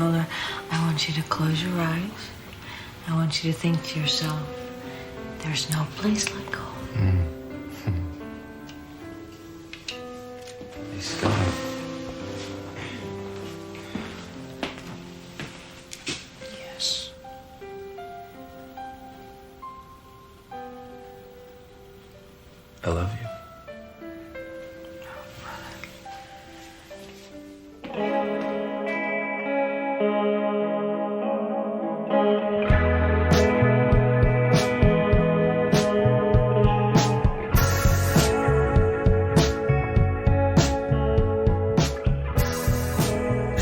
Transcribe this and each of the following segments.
Mulder, I want you to close your eyes. I want you to think to yourself, there's no place like home. He's got it. Yes. I love you.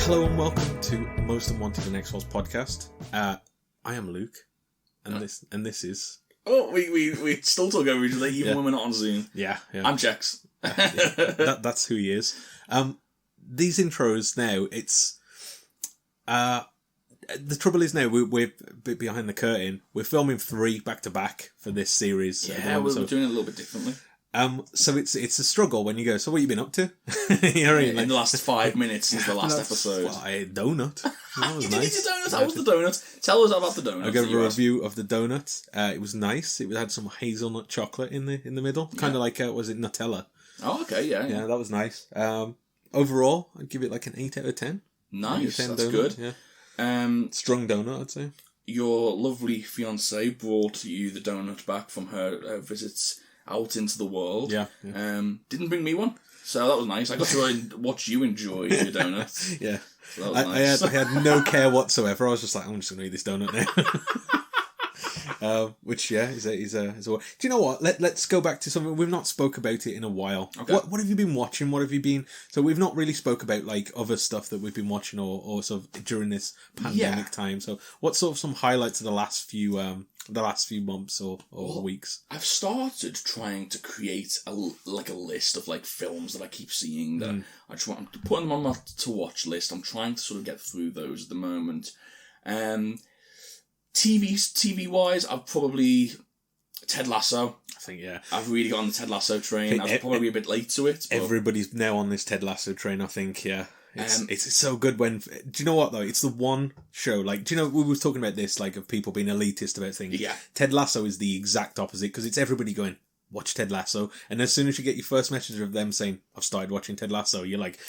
Hello and welcome to Most Unwanted and X-Files podcast. I am Luke, and this is Oh, we still talk over each other even when we're not on Zoom. yeah. I'm Jex. That's who he is. These intros now, it's the trouble is now we're a bit behind the curtain. We're filming 3 back to back for this series. Yeah, we're doing it a little bit differently. So it's a struggle when you go, so what have you been up to? You know what I mean? In the last 5 minutes since the last episode. Well, a donut. That was You did eat nice. a donut? How was the donut? Tell us about the donut. I gave a review of the donut. It was nice. It had some hazelnut chocolate in the middle, kind of like was it Nutella? Oh, okay, yeah. Yeah, that was nice. Overall, I'd give it like an 8 out of 10. Nice, 10 that's donut, good. Yeah. Strong donut, I'd say. Your lovely fiancée brought you the donut back from her visits out into the world. Yeah. Didn't bring me one, so that was nice. I got to watch you enjoy your donuts. Yeah. So that was nice. I had no care whatsoever. I was just like, I'm just going to eat this donut now. Which, yeah, is a. Do you know what? Let's go back to something. We've not spoke about it in a while. Okay. What have you been watching? What have you been... So we've not really spoke about like other stuff that we've been watching or sort of during this pandemic time. So what sort of some highlights of the last few months or weeks? I've started trying to create a list of like films that I keep seeing that I try. I'm putting them on my to watch list. I'm trying to sort of get through those at the moment. TV wise, I've probably Ted Lasso. I think, yeah. I've really got on the Ted Lasso train. I was probably a bit late to it. But Everybody's now on this Ted Lasso train, I think, yeah. It's so good when... Do you know what, though? It's the one show, like... Do you know, we were talking about this, like, of people being elitist about things. Yeah. Ted Lasso is the exact opposite, because it's everybody going, watch Ted Lasso, and as soon as you get your first message of them saying, I've started watching Ted Lasso, you're like...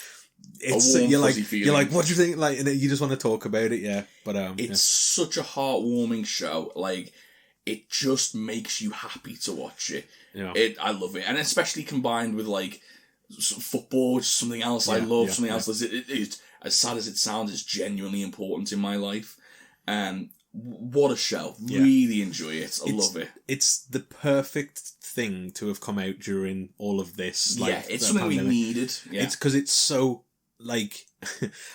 You're like, what do you think? Like, and you just want to talk about it, yeah. But it's such a heartwarming show. Like, it just makes you happy to watch it. Yeah. I love it, and especially combined with like football, which is something else I love. Something else that it, as sad as it sounds, it's genuinely important in my life. What a show! Yeah. Really enjoy it. I love it. It's the perfect thing to have come out during all of this. Like, yeah, it's something we needed. Yeah. It's because it's so. Like,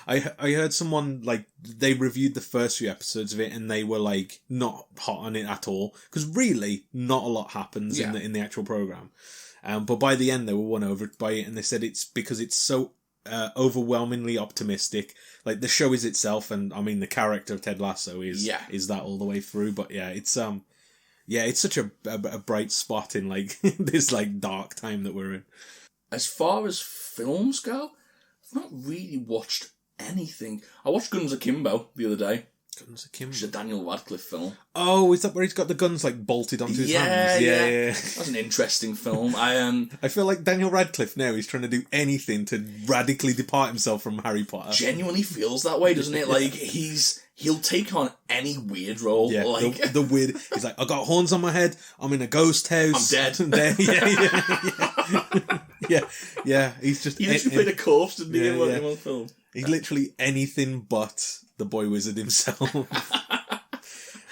I heard someone, like, they reviewed the first few episodes of it and they were, like, not hot on it at all. Because really, not a lot happens in the actual programme. But by the end, they were won over by it and they said it's because it's so overwhelmingly optimistic. Like, the show is itself, and, I mean, the character of Ted Lasso is that all the way through. But, yeah, it's such a bright spot in, like, this, like, dark time that we're in. As far as films go... I've not really watched anything. I watched Guns Akimbo the other day. Guns Akimbo? Which is a Daniel Radcliffe film. Oh, is that where he's got the guns, like, bolted onto his hands? Yeah. That's an interesting film. I feel like Daniel Radcliffe now is trying to do anything to radically depart himself from Harry Potter. Genuinely feels that way, doesn't it? Like, he'll take on any weird role. Yeah, like the weird... He's like, I got horns on my head, I'm in a ghost house. I'm dead. Yeah. He's just... He literally played a corpse, didn't he, in one film? He's literally anything but the boy wizard himself.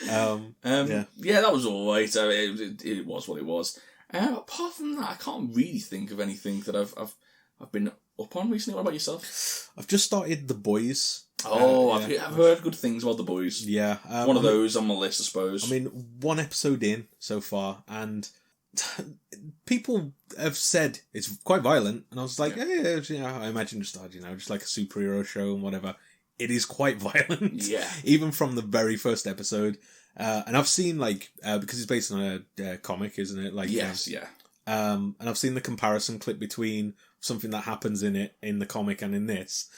Yeah, that was alright. It was what it was. Apart from that, I can't really think of anything that I've been up on recently. What about yourself? I've just started The Boys. I've heard good things about The Boys. Yeah. One of those on my list, I suppose. I mean, one episode in so far, and people have said it's quite violent, and I was like, I imagine just like a superhero show and whatever. It is quite violent. Yeah. Even from the very first episode. And I've seen, like, because it's based on a comic, isn't it? Like, yes, yeah. And I've seen the comparison clip between something that happens in it, in the comic and in this.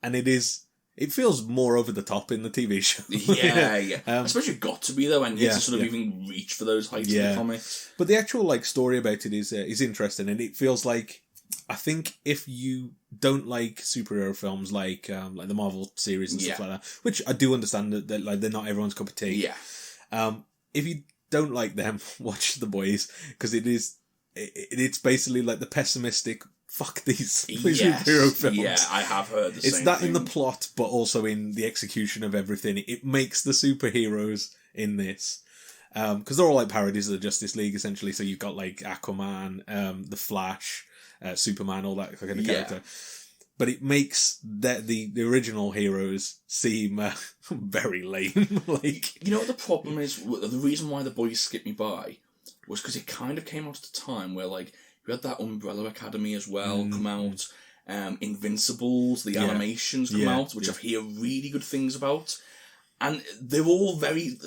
And it's it feels more over the top in the TV show. Yeah. I suppose you've got to be though, and to sort of even reach for those heights in the comics. But the actual like story about it is interesting, and it feels like, I think if you don't like superhero films like the Marvel series and stuff like that, which I do understand that like they're not everyone's cup of tea. Yeah. If you don't like them, watch The Boys, because it's basically like the pessimistic fuck these superhero films. Yeah, I have heard the it's same that thing. In the plot, but also in the execution of everything. It makes the superheroes in this, because they're all like parodies of the Justice League essentially. So you've got like Aquaman, the Flash, Superman, all that kind of character. But it makes the original heroes seem very lame. Like, you know what the problem is? The reason why The Boys skipped me by was because it kind of came out at a time where like you had that Umbrella Academy as well come out, Invincibles, the animations come out, which I've heard really good things about, and they're all very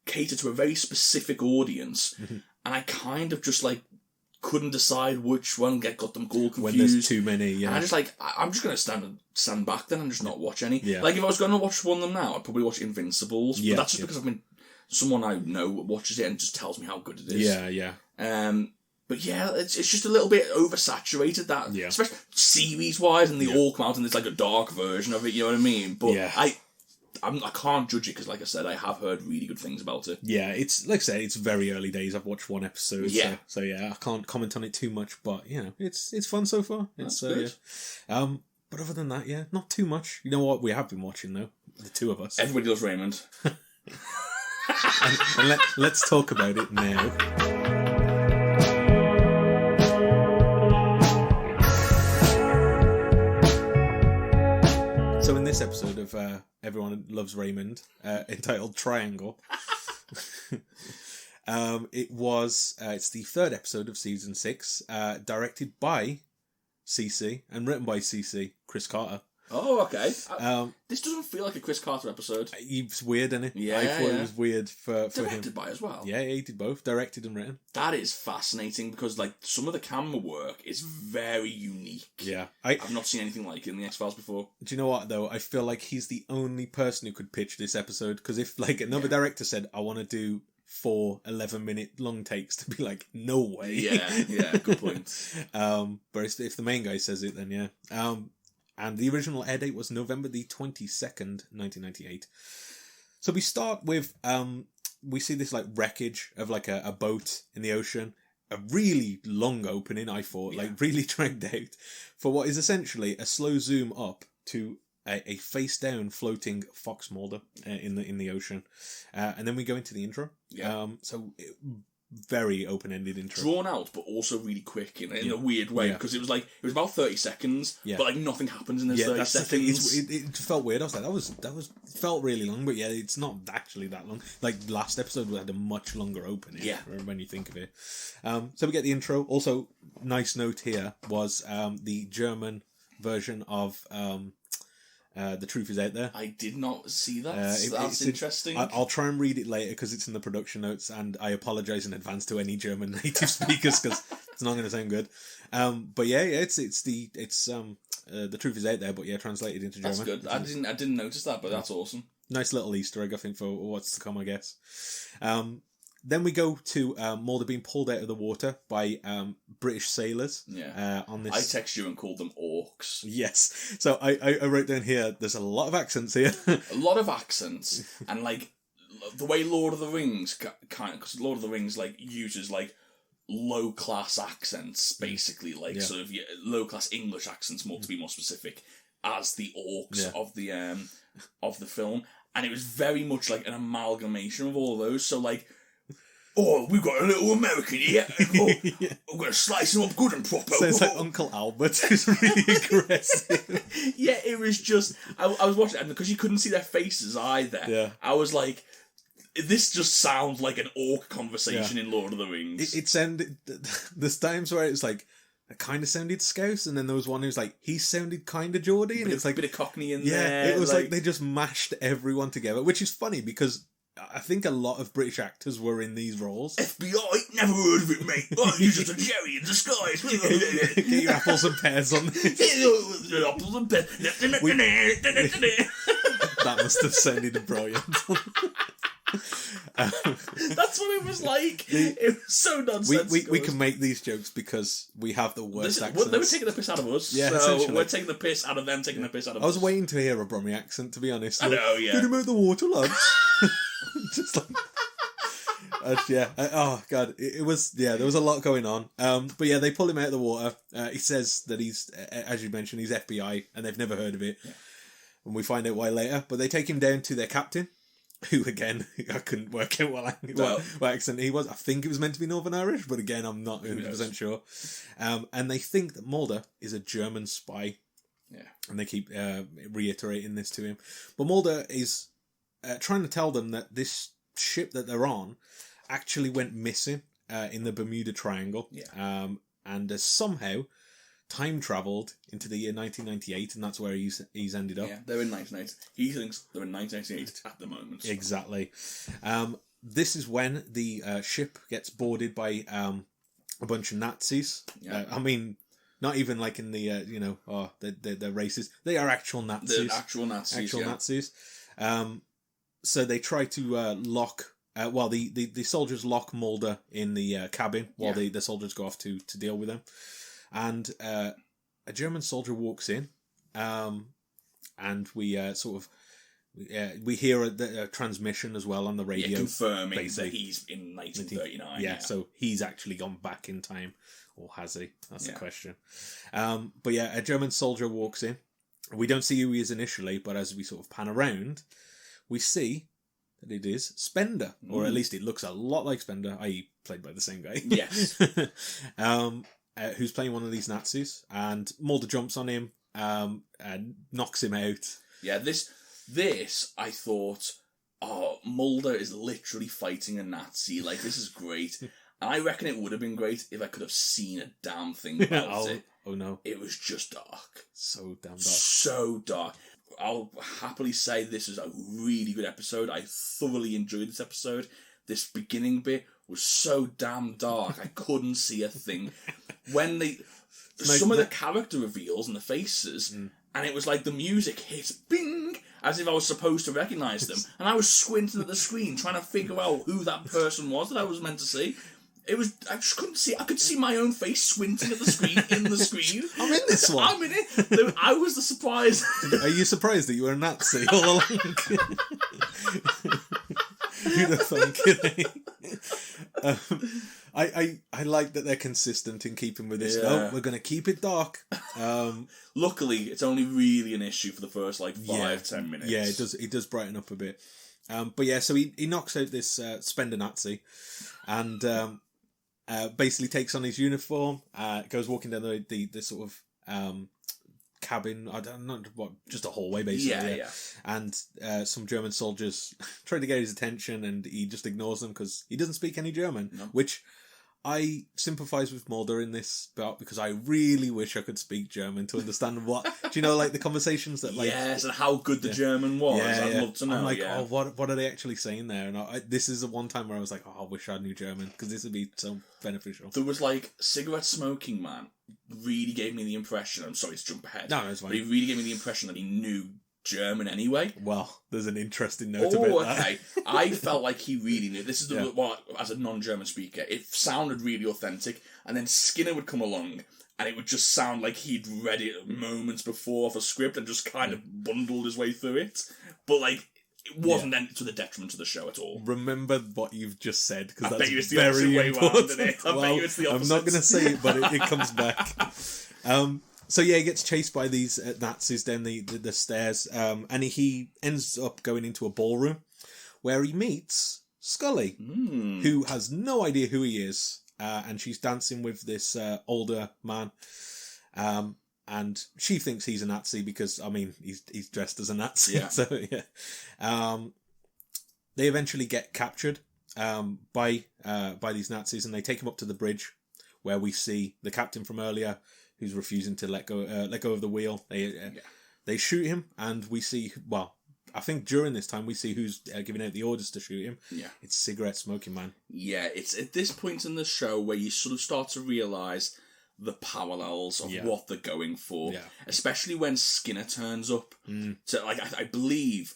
cater to a very specific audience, and I kind of just like couldn't decide which one got them all confused. When there's too many, And I just like, I'm just going to stand back then and just not watch any. Yeah. Like if I was going to watch one of them now, I'd probably watch Invincibles, but that's just because I've been someone I know watches it and just tells me how good it is. Yeah. But yeah, it's just a little bit oversaturated, that, especially series-wise, and they all come out and there's like a dark version of it, you know what I mean? But I can't judge it because, like I said, I have heard really good things about it. Yeah, it's like I say, it's very early days. I've watched one episode, so I can't comment on it too much. But you know, it's fun so far. It's good. But other than that, not too much. You know what we have been watching though, the two of us. Everybody loves Raymond. and let's talk about it now. So in this episode of Everyone Loves Raymond, entitled Triangle, it's the third episode of season 6, directed by CC and written by CC, Chris Carter. Oh, okay. This doesn't feel like a Chris Carter episode. It's weird, isn't it? Yeah, I thought it was weird for him. Directed by as well. Yeah, he did both, directed and written. That is fascinating because like some of the camera work is very unique. Yeah, I've not seen anything like it in the X-Files before. Do you know what though? I feel like he's the only person who could pitch this episode, because if like another director said, "I want to do 4 11-minute long takes," to be like, no way. Yeah, good point. But if the main guy says it, then yeah. And the original air date was November the 22nd, 1998. So we start with, we see this like wreckage of like a boat in the ocean. A really long opening, I thought, like really dragged out, for what is essentially a slow zoom up to a face down floating fox Mulder in the ocean. And then we go into the intro. Very open-ended intro. Drawn out, but also really quick in a weird way, because it was about 30 seconds, but like nothing happens in those 30 seconds. It felt weird. I was like, that was felt really long, but it's not actually that long. Like last episode, we had a much longer opening. When you think of it. So we get the intro. Also, nice note here was the German version of The Truth Is Out There. I did not see that. That's interesting. I'll try and read it later because it's in the production notes, and I apologise in advance to any German native speakers because it's not going to sound good. But it's The Truth Is Out There, but translated into German. That's good. I didn't notice that, but that's awesome. Nice little Easter egg, I think, for what's to come, I guess. Then we go to Mulder being pulled out of the water by British sailors. On this, I text you and called them orcs. Yes. So I wrote down here, there's a lot of accents here. A lot of accents. And like the way Lord of the Rings because Lord of the Rings like uses like low class accents, basically sort of low class English accents, more to be more specific, as the orcs of the film. And it was very much like an amalgamation of all of those. So like, oh, we've got a little American here. Oh, I'm going to slice him up good and proper. So it's like Uncle Albert who's really aggressive. It was just... I was watching it, and because you couldn't see their faces either, I was like, this just sounds like an orc conversation in Lord of the Rings. It sounded... There's times where it was like, it kind of sounded Scouse, and then there was one who's like, he sounded kind of Geordie, and it's like... A bit of Cockney in there. Yeah, it was like they just mashed everyone together, which is funny because... I think a lot of British actors were in these roles. FBI, never heard of it, mate. Oh, you're just a cherry in disguise. Get your apples and pears on. Apples and pears. That must have sounded brilliant. That's what it was like. It was so nonsensical. We can make these jokes because we have the worst accents. They were taking the piss out of us, yeah, so we're taking the piss out of them taking the piss out of us. I was waiting to hear a Brummie accent, to be honest. I know, yeah. Get him out the water, lads. Just like... oh god, it was, there was a lot going on. But yeah, they pull him out of the water. He says that he's, as you mentioned, he's FBI, and they've never heard of it. Yeah. And we find out why later. But they take him down to their captain, who again, I couldn't work out what accent he was. I think it was meant to be Northern Irish, but again, I'm not 100% sure. And they think that Mulder is a German spy. Yeah. And they keep reiterating this to him. But Mulder is trying to tell them that this ship that they're on actually went missing in the Bermuda Triangle. Yeah. And somehow time travelled into the year 1998, and that's where he's ended up. Yeah, they're in 1998. He thinks they're in 1998 at the moment. Exactly. This is when the ship gets boarded by a bunch of Nazis. Yeah. I mean, not even like in the they're racist. They are actual Nazis. They're actual Nazis. Nazis. So they try to lock. The soldiers lock Mulder in the cabin while the soldiers go off to deal with him. And a German soldier walks in, and we we hear a transmission as well on the radio, confirming that he's in 1939. Yeah, so he's actually gone back in time, or has he? That's the question. But yeah, a German soldier walks in. We don't see who he is initially, but as we sort of pan around, we see that it is Spender, or at least it looks a lot like Spender, i.e. played by the same guy. Yes. Who's playing one of these Nazis, and Mulder jumps on him and knocks him out. Yeah, this I thought, Mulder is literally fighting a Nazi. Like, this is great. And I reckon it would have been great if I could have seen a damn thing about it. Oh no. It was just dark. So damn dark. So dark. I'll happily say this is a really good episode. I thoroughly enjoyed this episode. This beginning bit was so damn dark, I couldn't see a thing. When some of the character reveals and the faces, and it was like the music hit, bing, as if I was supposed to recognise them. And I was squinting at the screen, trying to figure out who that person was that I was meant to see. I just couldn't see. I could see my own face squinting at the screen, in the screen. I'm in this one. I'm in it. I was the surprise. Are you surprised that you were a Nazi all along? Who'd have thunk it? I like that they're consistent in keeping with this. Yeah. We're going to keep it dark. Luckily, it's only really an issue for the first 5-10 minutes. Yeah, it does brighten up a bit. But yeah, so he knocks out this Spender Nazi, and basically takes on his uniform. Goes walking down the sort of cabin. I don't know what, just a hallway basically. Yeah. And some German soldiers try to get his attention, and he just ignores them because he doesn't speak any German. No. Which I sympathise with Mulder in this part, because I really wish I could speak German to understand what, do you know, like the conversations that yes, and how good the German was. I'd love to know. I'm like, what are they actually saying there? And this is the one time where I was like, I wish I knew German, because this would be so beneficial. There was cigarette smoking man really gave me the impression, I'm sorry to jump ahead. No, it's fine. But he really gave me the impression that he knew German anyway. Well, there's an interesting note about that. Okay. I felt like he really knew. This is as a non-German speaker, it sounded really authentic, and then Skinner would come along, and it would just sound like he'd read it moments before off a script and just kind of bundled his way through it. But it wasn't then to the detriment of the show at all. Remember what you've just said, because that's bet you it's the very opposite way important. round, isn't it? I bet you it's the opposite. I'm not going to say it, but it comes back. So yeah, he gets chased by these Nazis down the stairs, and he ends up going into a ballroom where he meets Scully, who has no idea who he is, and she's dancing with this older man, and she thinks he's a Nazi because, I mean, he's dressed as a Nazi. Yeah. So yeah, they eventually get captured by these Nazis, and they take him up to the bridge where we see the captain from earlier, who's refusing to let go of the wheel. They shoot him, and we see, I think during this time we see who's giving out the orders to shoot him. Yeah. It's cigarette smoking man. Yeah, it's at this point in the show where you sort of start to realise the parallels of what they're going for. Yeah. Especially when Skinner turns up. So, like, I believe,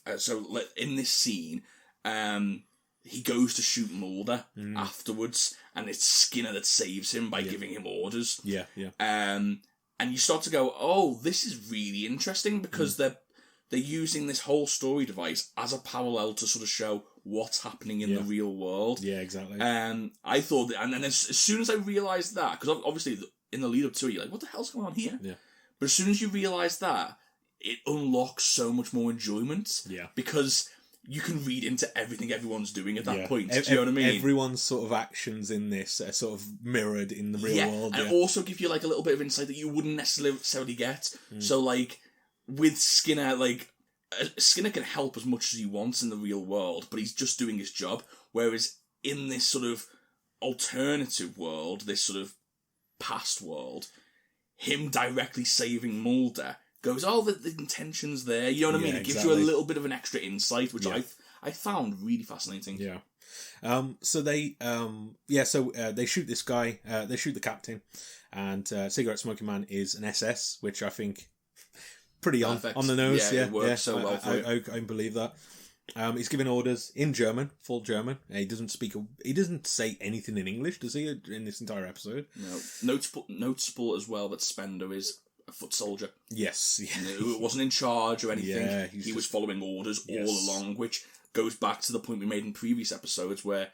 in this scene, he goes to shoot Mulder afterwards, and it's Skinner that saves him by giving him orders. Yeah, yeah. And you start to go, oh, this is really interesting, because they're using this whole story device as a parallel to sort of show what's happening in the real world. Yeah, exactly. I thought, and then as soon as I realised that, because obviously in the lead up to it, you're like, what the hell's going on here? Yeah. But as soon as you realise that, it unlocks so much more enjoyment. Yeah. Because you can read into everything everyone's doing at that point. Do you know what I mean? Everyone's sort of actions in this are sort of mirrored in the real world. And also give you like a little bit of insight that you wouldn't necessarily get. So like with Skinner, like Skinner can help as much as he wants in the real world, but he's just doing his job. Whereas in this sort of alternative world, this sort of past world, him directly saving Mulder goes, oh, the intention's there. You know what I mean? It gives you a little bit of an extra insight, which I found really fascinating. Yeah. So they shoot this guy. They shoot the captain, and cigarette smoking man is an SS, which I think pretty on the nose. Yeah, it works so well for it. I believe that. He's giving orders in German, full German. He doesn't say anything in English, does he? In this entire episode? No. Noticeable as well that Spender is a foot soldier. Yes. Yeah. Who wasn't in charge or anything. Yeah, he was following orders all along, which goes back to the point we made in previous episodes where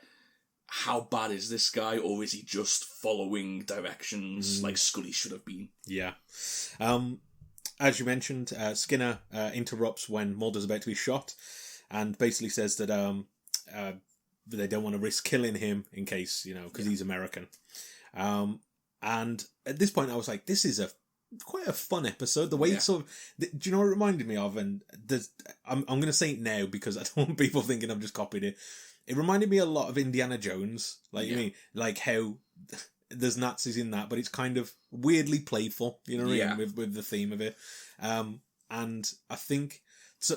how bad is this guy, or is he just following directions like Scully should have been? Yeah. As you mentioned, Skinner interrupts when Mulder's about to be shot and basically says that they don't want to risk killing him in case, because he's American. And at this point I was like, this is quite a fun episode. The way it's sort of... Do you know what it reminded me of? And I'm going to say it now because I don't want people thinking I've just copied it. It reminded me a lot of Indiana Jones. I mean, like how there's Nazis in that, but it's kind of weirdly playful, you know what I mean, with the theme of it. And I think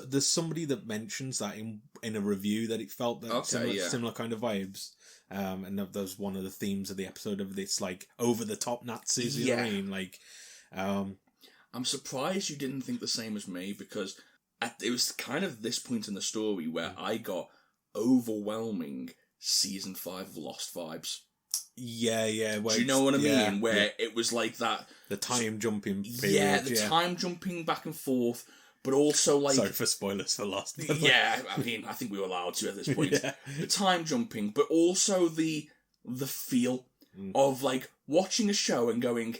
there's somebody that mentions that in a review that it felt that similar kind of vibes. And that was one of the themes of the episode of this, like, over-the-top Nazis, you know what I mean? Like... I'm surprised you didn't think the same as me, because it was kind of this point in the story where I got overwhelming season 5 of Lost vibes. Yeah. Do you know what I mean? Where it was like that... The time jumping period. Yeah, time jumping back and forth, but also like... Sorry for spoilers for Lost. Yeah, I mean, I think we were allowed to at this point. The time jumping, but also the feel of like watching a show and going...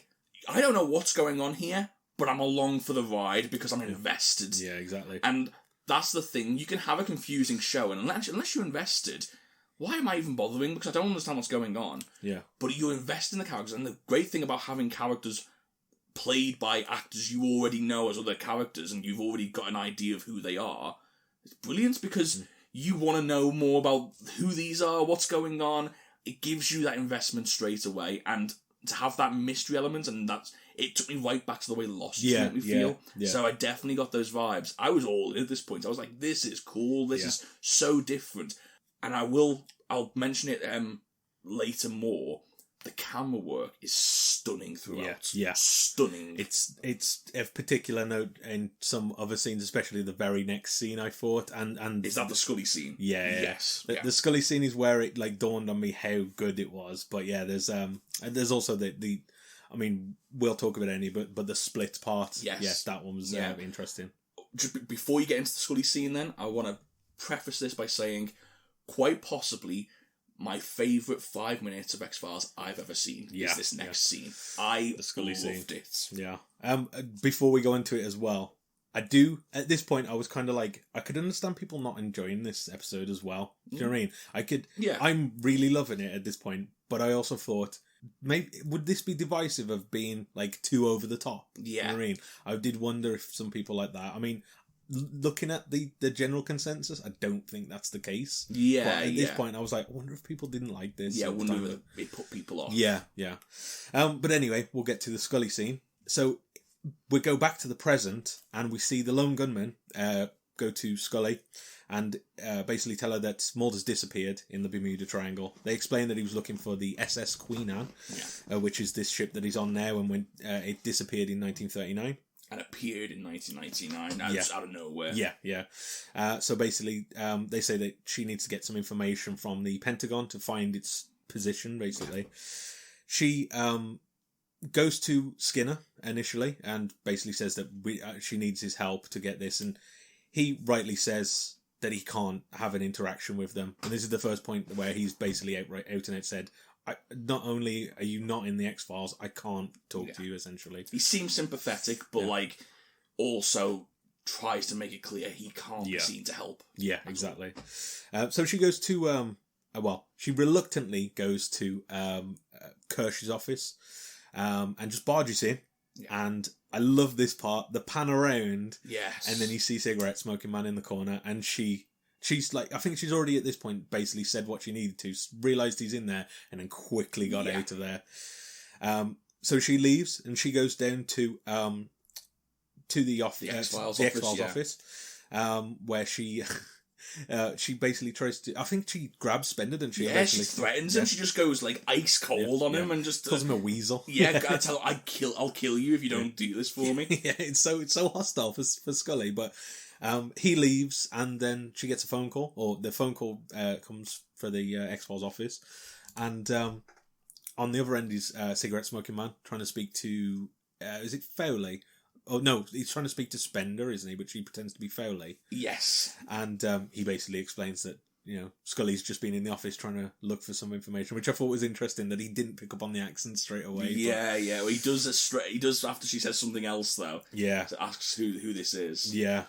I don't know what's going on here, but I'm along for the ride because I'm invested. Yeah, exactly. And that's the thing. You can have a confusing show, and unless you're invested, why am I even bothering? Because I don't understand what's going on. Yeah. But you invest in the characters, and the great thing about having characters played by actors you already know as other characters, and you've already got an idea of who they are, it's brilliant because you want to know more about who these are, what's going on. It gives you that investment straight away, and... to have that mystery element, and it took me right back to the way Lost made me feel. Yeah. So I definitely got those vibes. I was all in at this point. I was like, this is cool. This is so different. And I'll mention it later more. The camera work is stunning throughout. Yeah. Stunning. It's of particular note in some other scenes, especially the very next scene, I thought. And is that the Scully scene? Yeah. Yes. The Scully scene is where it like dawned on me how good it was. But yeah, there's also the I mean, we'll talk about any, but the split part. Yes, that one was interesting. Just before you get into the Scully scene, then I want to preface this by saying, quite possibly, my favourite 5 minutes of X-Files I've ever seen is this next scene. I loved it. Yeah. Before we go into it as well, at this point, I was kind of like, I could understand people not enjoying this episode as well. Do you know what I mean? I'm really loving it at this point, but I also thought, maybe would this be divisive of being like too over the top? Yeah. You know what I mean? I did wonder if some people like that. I mean, looking at the general consensus, I don't think that's the case. Yeah, but at this point, I was like, I wonder if people didn't like this. Yeah, I wonder if it put people off. Yeah. But anyway, we'll get to the Scully scene. So we go back to the present, and we see the lone gunman go to Scully and basically tell her that Mulder's disappeared in the Bermuda Triangle. They explain that he was looking for the SS Queen Anne, which is this ship that he's on now, and when it disappeared in 1939. And appeared in 1999 out of nowhere. Yeah. So basically, they say that she needs to get some information from the Pentagon to find its position, basically. She goes to Skinner initially and basically says that she needs his help to get this, and he rightly says that he can't have an interaction with them. And this is the first point where he's basically out and out said, not only are you not in the X-Files, I can't talk to you, essentially. He seems sympathetic, but also tries to make it clear he can't be seen to help. Yeah, exactly. So she goes to, she reluctantly goes to Kirsch's office and just barges in. Yeah. And I love this part, the pan around. Yes. And then you see cigarette smoking man in the corner, and she's like, I think she's already at this point basically said what she needed to, realised he's in there, and then quickly got out of there. So she leaves, and she goes down to the X-Files office, where she basically tries to, I think she grabs Spender, doesn't she? Yeah, she threatens him. She just goes like ice cold on him and just calls him a weasel. Yeah, I tell her, I'll kill you if you don't do this for me. Yeah, it's so hostile for Scully, but he leaves, and then she gets a phone call, or the phone call comes for the X-Files office, and on the other end is cigarette smoking man trying to speak to is it Foley? Oh no, he's trying to speak to Spender, isn't he? But she pretends to be Foley. Yes. And he basically explains that, Scully's just been in the office trying to look for some information, which I thought was interesting that he didn't pick up on the accent straight away. Yeah. Well, he does he does after she says something else though. Yeah. To asks who this is. Yeah.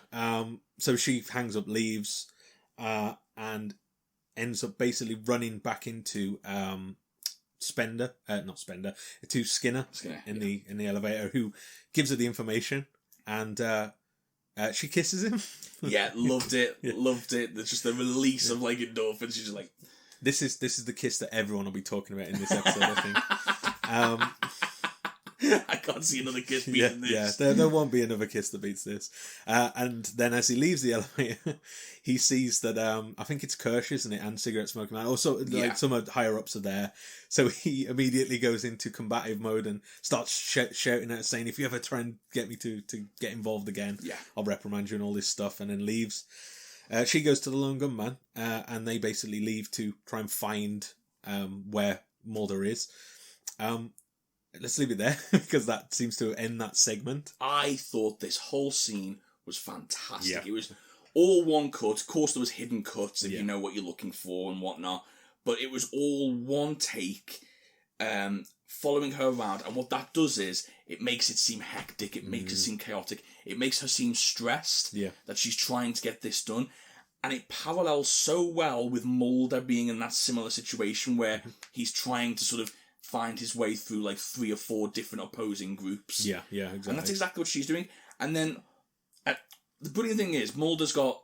So she hangs up, leaves, and ends up basically running back into to Skinner in the elevator, who gives her the information, and she kisses him. Yeah, loved it. Loved it. There's just the release of like endorphins. She's just like, this is the kiss that everyone will be talking about in this episode, I think. I can't see another kiss beating this. Yeah, there won't be another kiss that beats this. And then as he leaves the elevator, he sees that I think it's Kirsch, isn't it, and cigarette smoking man. Also, some higher ups are there, so he immediately goes into combative mode and starts shouting out, saying, "If you ever try and get me to get involved again, I'll reprimand you," and all this stuff. And then leaves. She goes to the lone gunman, and they basically leave to try and find where Mulder is. Let's leave it there, because that seems to end that segment. I thought this whole scene was fantastic. Yeah. It was all one cut. Of course, there was hidden cuts if you know what you're looking for and whatnot. But it was all one take, following her around. And what that does is, it makes it seem hectic. It makes it seem chaotic. It makes her seem stressed that she's trying to get this done. And it parallels so well with Mulder being in that similar situation where he's trying to sort of find his way through like 3 or 4 different opposing groups. Yeah, exactly. And that's exactly what she's doing. And then the brilliant thing is, Mulder's got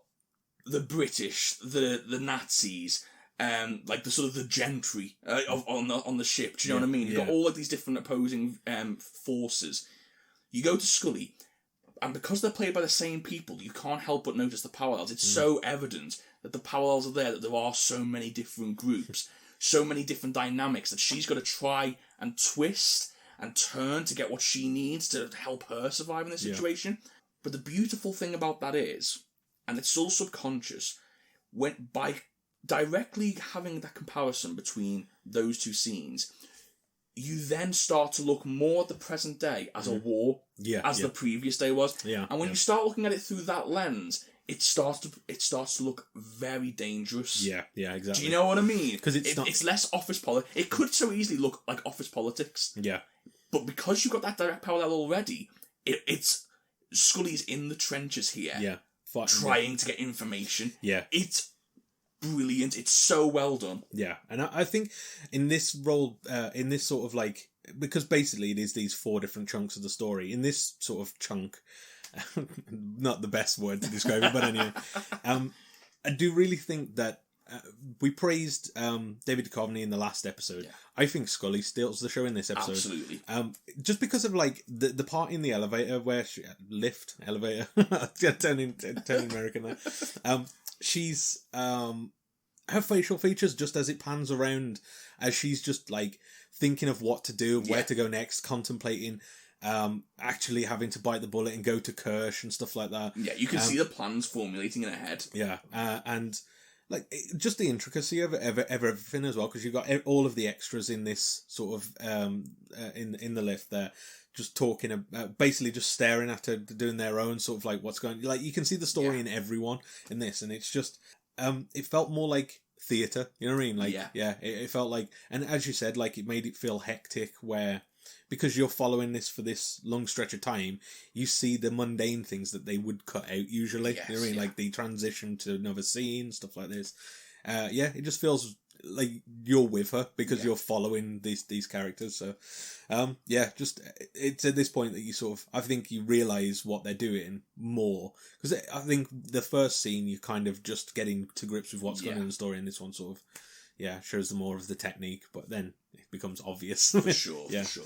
the British, the Nazis, like the sort of the gentry on the ship. Do you know what I mean? You've got all of these different opposing forces. You go to Scully, and because they're played by the same people, you can't help but notice the parallels. It's so evident that the parallels are there, that there are so many different groups. So many different dynamics that she's got to try and twist and turn to get what she needs to help her survive in this situation. But the beautiful thing about that is, and it's all subconscious, by directly having that comparison between those two scenes, you then start to look more at the present day as a war, as the previous day was. Yeah, and when you start looking at it through that lens, it starts to look very dangerous. Yeah, exactly. Do you know what I mean? Because it's less office politics. It could so easily look like office politics. Yeah. But because you've got that direct parallel already, it's Scully's in the trenches here. Yeah. Trying to get information. Yeah. It's brilliant. It's so well done. Yeah. And I think in this role, in this sort of like, because basically it is these 4 different chunks of the story. In this sort of chunk, not the best word to describe it, but anyway, I do really think that we praised David Duchovny in the last episode. Yeah. I think Scully steals the show in this episode. Absolutely. Just because of like the part in the elevator where elevator turning American there. She's her facial features, just as it pans around, as she's just like thinking of what to do, where to go next, contemplating. Actually having to bite the bullet and go to Kirsch and stuff like that. Yeah, you can see the plans formulating in her head. Yeah, and like just the intricacy of everything as well, because you've got all of the extras in this sort of in the lift there, just talking about, basically just staring at her, doing their own sort of like what's going. Like you can see the story in everyone in this, and it's just it felt more like theatre. You know what I mean? Like it felt like, and as you said, like it made it feel hectic where. Because you're following this for this long stretch of time, you see the mundane things that they would cut out usually. Yes, you know what I mean? Like the transition to another scene, stuff like this. It just feels like you're with her because you're following these characters. So, just it's at this point that you sort of, I think you realise what they're doing more. Because I think the first scene, you're kind of just getting to grips with what's going on in the story, and this one sort of, shows them more of the technique, but then it becomes obvious. For sure, for sure.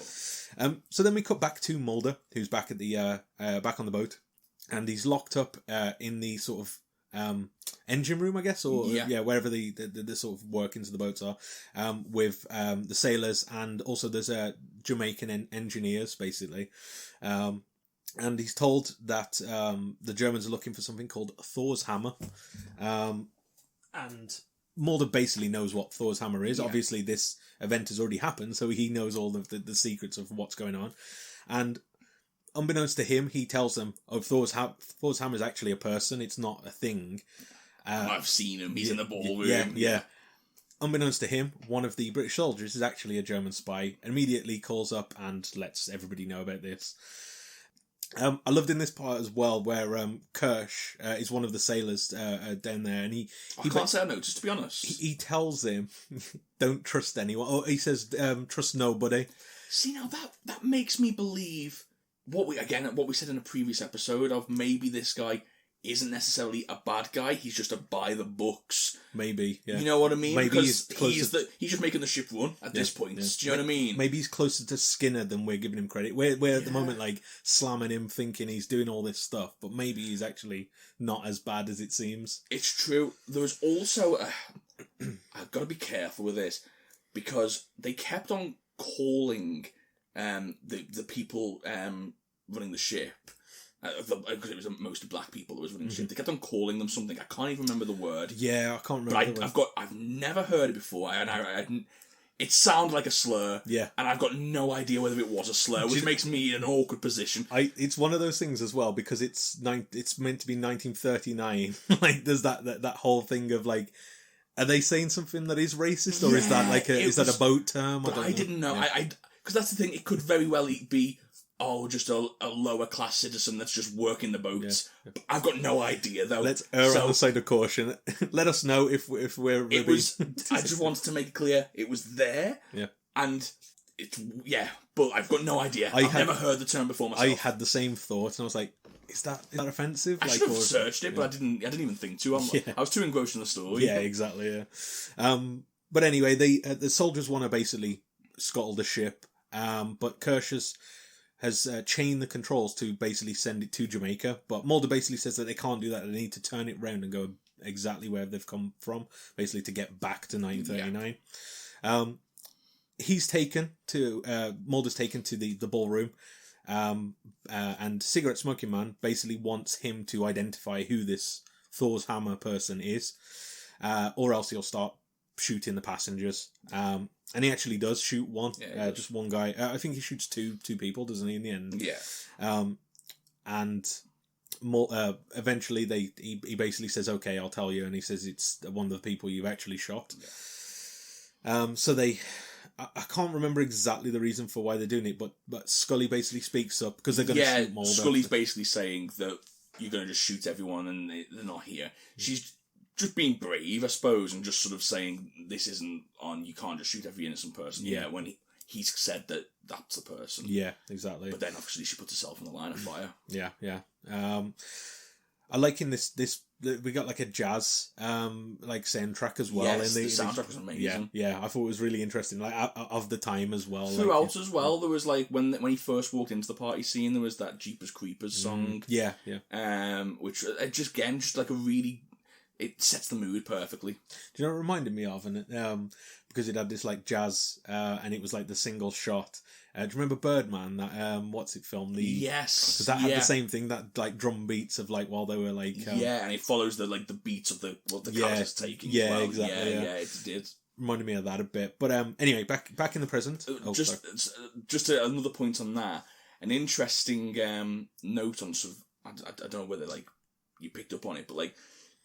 So then we cut back to Mulder, who's back at the back on the boat, and he's locked up in the sort of engine room, I guess, or wherever the sort of workings of the boats are, with the sailors, and also there's Jamaican engineers, basically. And he's told that the Germans are looking for something called Thor's hammer, and Mulder basically knows what Thor's hammer is. Yeah. Obviously, this event has already happened, so he knows all of the secrets of what's going on. And unbeknownst to him, he tells them, "Oh, Thor's hammer is actually a person. It's not a thing." I've seen him. He's in the ballroom. Yeah. Unbeknownst to him, one of the British soldiers is actually a German spy. Immediately calls up and lets everybody know about this. I loved in this part as well where Kirsch is one of the sailors down there, and he can't say I noticed, to be honest. He tells him, "Don't trust anyone." Or he says, "Trust nobody." See, now that makes me believe what we said in a previous episode of maybe this guy isn't necessarily a bad guy. He's just a by the books. Maybe, yeah. You know what I mean? Maybe because he's just making the ship run at this point. Yeah. Do you know what I mean? Maybe he's closer to Skinner than we're giving him credit. We're at the moment like slamming him, thinking he's doing all this stuff, but maybe he's actually not as bad as it seems. It's true. There was also I've got to be careful with this because they kept on calling the people running the ship. Because it was mostly black people that was running the ship. They kept on calling them something. I can't even remember the word. Yeah, I can't remember. But I've never heard it before, and it sounded like a slur. Yeah, and I've got no idea whether it was a slur, which makes me in an awkward position. It's one of those things as well because it's meant to be 1939. Like there's that whole thing of like, are they saying something that is racist, or is that like that a boat term? I didn't know. Because that's the thing. It could very well be. Oh, just a lower class citizen that's just working the boats. Yeah. I've got no idea though. Let's err on the side of caution. Let us know if we're. It was. I just wanted to make it clear it was there. Yeah. And but I've got no idea. I've never heard the term before myself. I had the same thought, and I was like, "Is that offensive?" I should have searched it, but I didn't even think to. I was too engrossed in the story. Yeah, exactly. Yeah. But anyway, the soldiers want to basically scuttle the ship, but Kirsch has chained the controls to basically send it to Jamaica. But Mulder basically says that they can't do that. They need to turn it round and go exactly where they've come from, basically to get back to 1939. Yeah. Mulder's taken to the ballroom, and Cigarette Smoking Man basically wants him to identify who this Thor's hammer person is, or else he'll start shooting the passengers. And he actually does shoot one, just one guy. I think he shoots two people, doesn't he, in the end? Yeah. And eventually he basically says, "Okay, I'll tell you," and he says it's one of the people you've actually shot. Yeah. So I can't remember exactly the reason for why they're doing it, but Scully basically speaks up because they're going to shoot Mulder. Scully's basically saying that you're going to just shoot everyone and they're not here. She's just being brave, I suppose, and just sort of saying this isn't on. You can't just shoot every innocent person. Yeah, when he's said that that's the person. Yeah, exactly. But then obviously she puts herself in the line of fire. Yeah. I like in this we got like a jazz like soundtrack as well. Yes, the soundtrack was amazing. Yeah, I thought it was really interesting, like of the time as well. Throughout as well, there was like when he first walked into the party scene, there was that Jeepers Creepers song. Yeah. Which just like a really, it sets the mood perfectly. Do you know what it reminded me of? And because it had this like jazz, and it was like the single shot. Do you remember Birdman? That what's it film? Yes, because that had the same thing. That like drum beats of like while they were like and it follows the beats of what the character's taking. Yeah, as well. exactly. Yeah, it did. Reminded me of that a bit. But anyway, back in the present. Just another point on that. An interesting note on sort of I don't know whether like you picked up on it, but like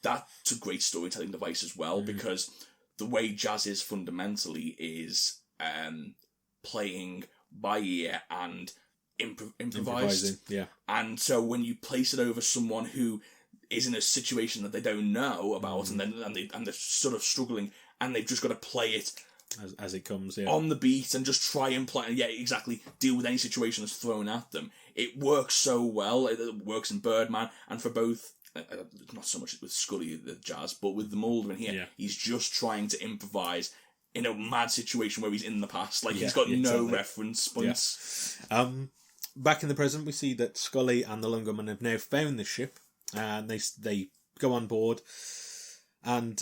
that's a great storytelling device as well because the way jazz is fundamentally is playing by ear and improvised. Yeah. And so when you place it over someone who is in a situation that they don't know about and they're sort of struggling and they've just got to play it as it comes on the beat and just try and play deal with any situation that's thrown at them, it works so well. It works in Birdman and for both not so much with Scully the jazz, but with the Mulder in here he's just trying to improvise in a mad situation where he's in the past. Like, he's got no reference points. Yeah. Back in the present, we see that Scully and the Lungerman have now found the ship, and they go on board, and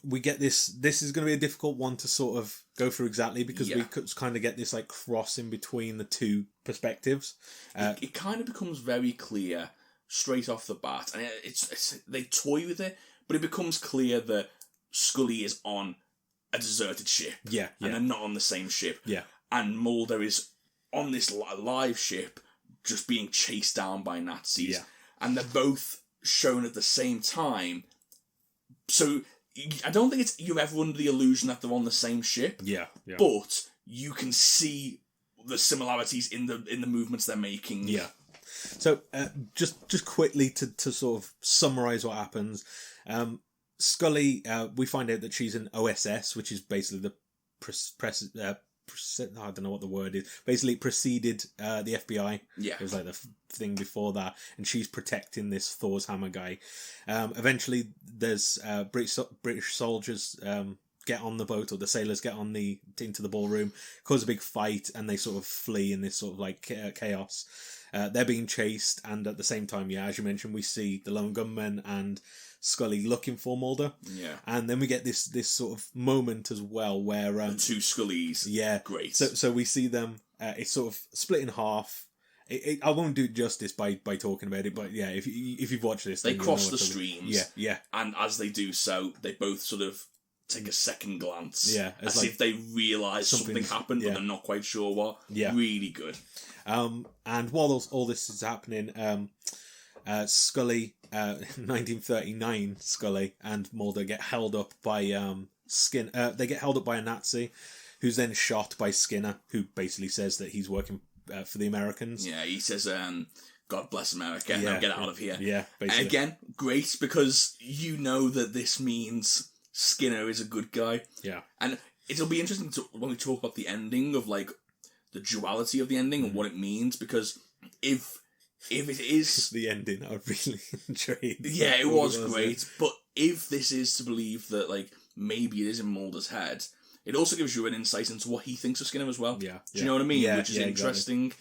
we get this. This is going to be a difficult one to sort of go through exactly, because we could kind of get this like cross in between the two perspectives. It kind of becomes very clear straight off the bat, and it's they toy with it, but it becomes clear that Scully is on a deserted ship. And they're not on the same ship. And Mulder is on this live ship just being chased down by Nazis. And they're both shown at the same time. So I don't think you're ever under the illusion that they're on the same ship. But you can see the similarities in the movements they're making. So just quickly to sort of summarise what happens. Scully, we find out that she's an OSS, which is basically the I don't know what the word is. Basically, it preceded the FBI. It was like the thing before that, and she's protecting this Thor's hammer guy. Eventually, there's British soldiers get on the boat, or the sailors get on into the ballroom, cause a big fight, and they sort of flee in this sort of like chaos. They're being chased, and at the same time, as you mentioned, we see the lone gunman and Scully looking for Mulder. And then we get this sort of moment as well where the two Scullys. Great. So we see them. It's sort of split in half. I won't do justice by talking about it, but if you've watched this, they cross the streams. Yeah. And as they do so, they both sort of take a second glance. As like if they realise something happened, but they're not quite sure what. Really good. And while all this is happening, Scully, 1939 Scully and Mulder get held up by they get held up by a Nazi, who's then shot by Skinner, who basically says that he's working for the Americans. He says, "God bless America, now get out of here." Basically. Again, great, because you know that this means Skinner is a good guy. And it'll be interesting when we talk about the ending of like the duality of the ending and what it means, because if it is the ending, I really enjoyed. It was great. But if this is to believe that like maybe it is in Mulder's head, it also gives you an insight into what he thinks of Skinner as well. Do you know what I mean? Which is interesting.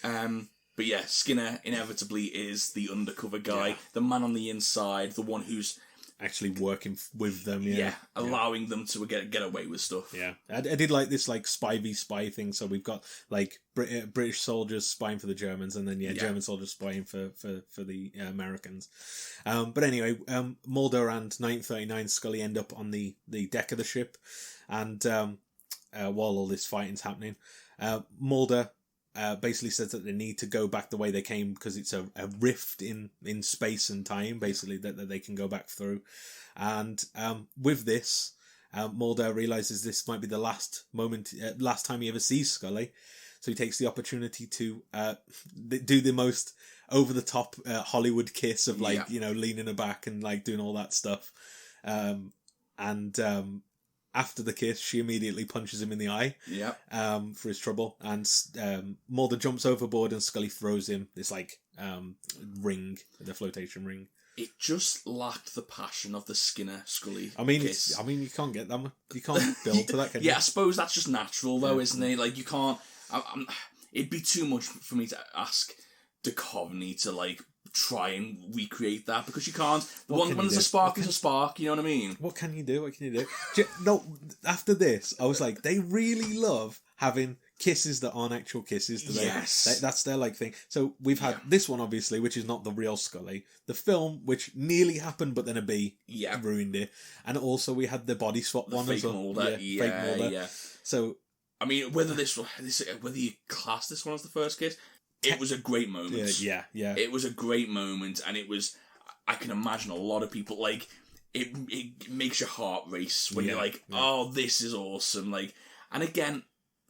Exactly. But Skinner inevitably is the undercover guy, the man on the inside, the one who's actually working with them, allowing them to get away with stuff. I did like this like spy v spy thing. So we've got like British soldiers spying for the Germans, and then German soldiers spying for the Americans. But anyway, Mulder and 1939 Scully end up on the deck of the ship, and while all this fighting's happening, Mulder basically says that they need to go back the way they came, because it's a rift in space and time, basically, that they can go back through. And with this, Mulder realizes this might be the last time he ever sees Scully. So he takes the opportunity to do the most over-the-top Hollywood kiss of leaning her back and like doing all that stuff. After the kiss, she immediately punches him in the eye for his trouble. And Mulder jumps overboard and Scully throws him this ring, the flotation ring. it just lacked the passion of the Skinner-Scully kiss. You can't get them. You can't build to that, can you? Yeah, I suppose that's just natural, though, isn't it? Like, you can't... it'd be too much for me to ask Duchovny to, like, try and recreate that, because you can't. When there's a spark, there's a spark, you know what I mean? What can you do? No, after this, I was like, they really love having kisses that aren't actual kisses, do they? Yes. That's their, like, thing. So we've had this one, obviously, which is not the real Scully. The film, which nearly happened, but then a bee ruined it. And also we had the body swap one as well. Mulder. Fake Mulder. So, I mean, whether you class this one as the first kiss, it was a great moment. Yeah. It was a great moment, and it was... I can imagine a lot of people, like... It makes your heart race when you're like, oh, this is awesome. Like, and again,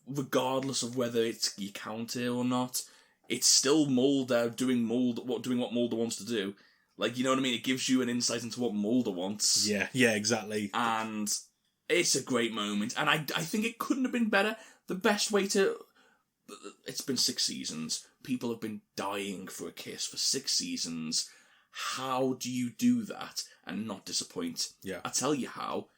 regardless of whether you count it or not, it's still Mulder doing what Mulder wants to do. Like, you know what I mean? It gives you an insight into what Mulder wants. Yeah, exactly. And it's a great moment, and I think it couldn't have been better. The best way to... It's been 6 seasons. People have been dying for a kiss for 6 seasons. How do you do that and not disappoint? Yeah. I tell you how.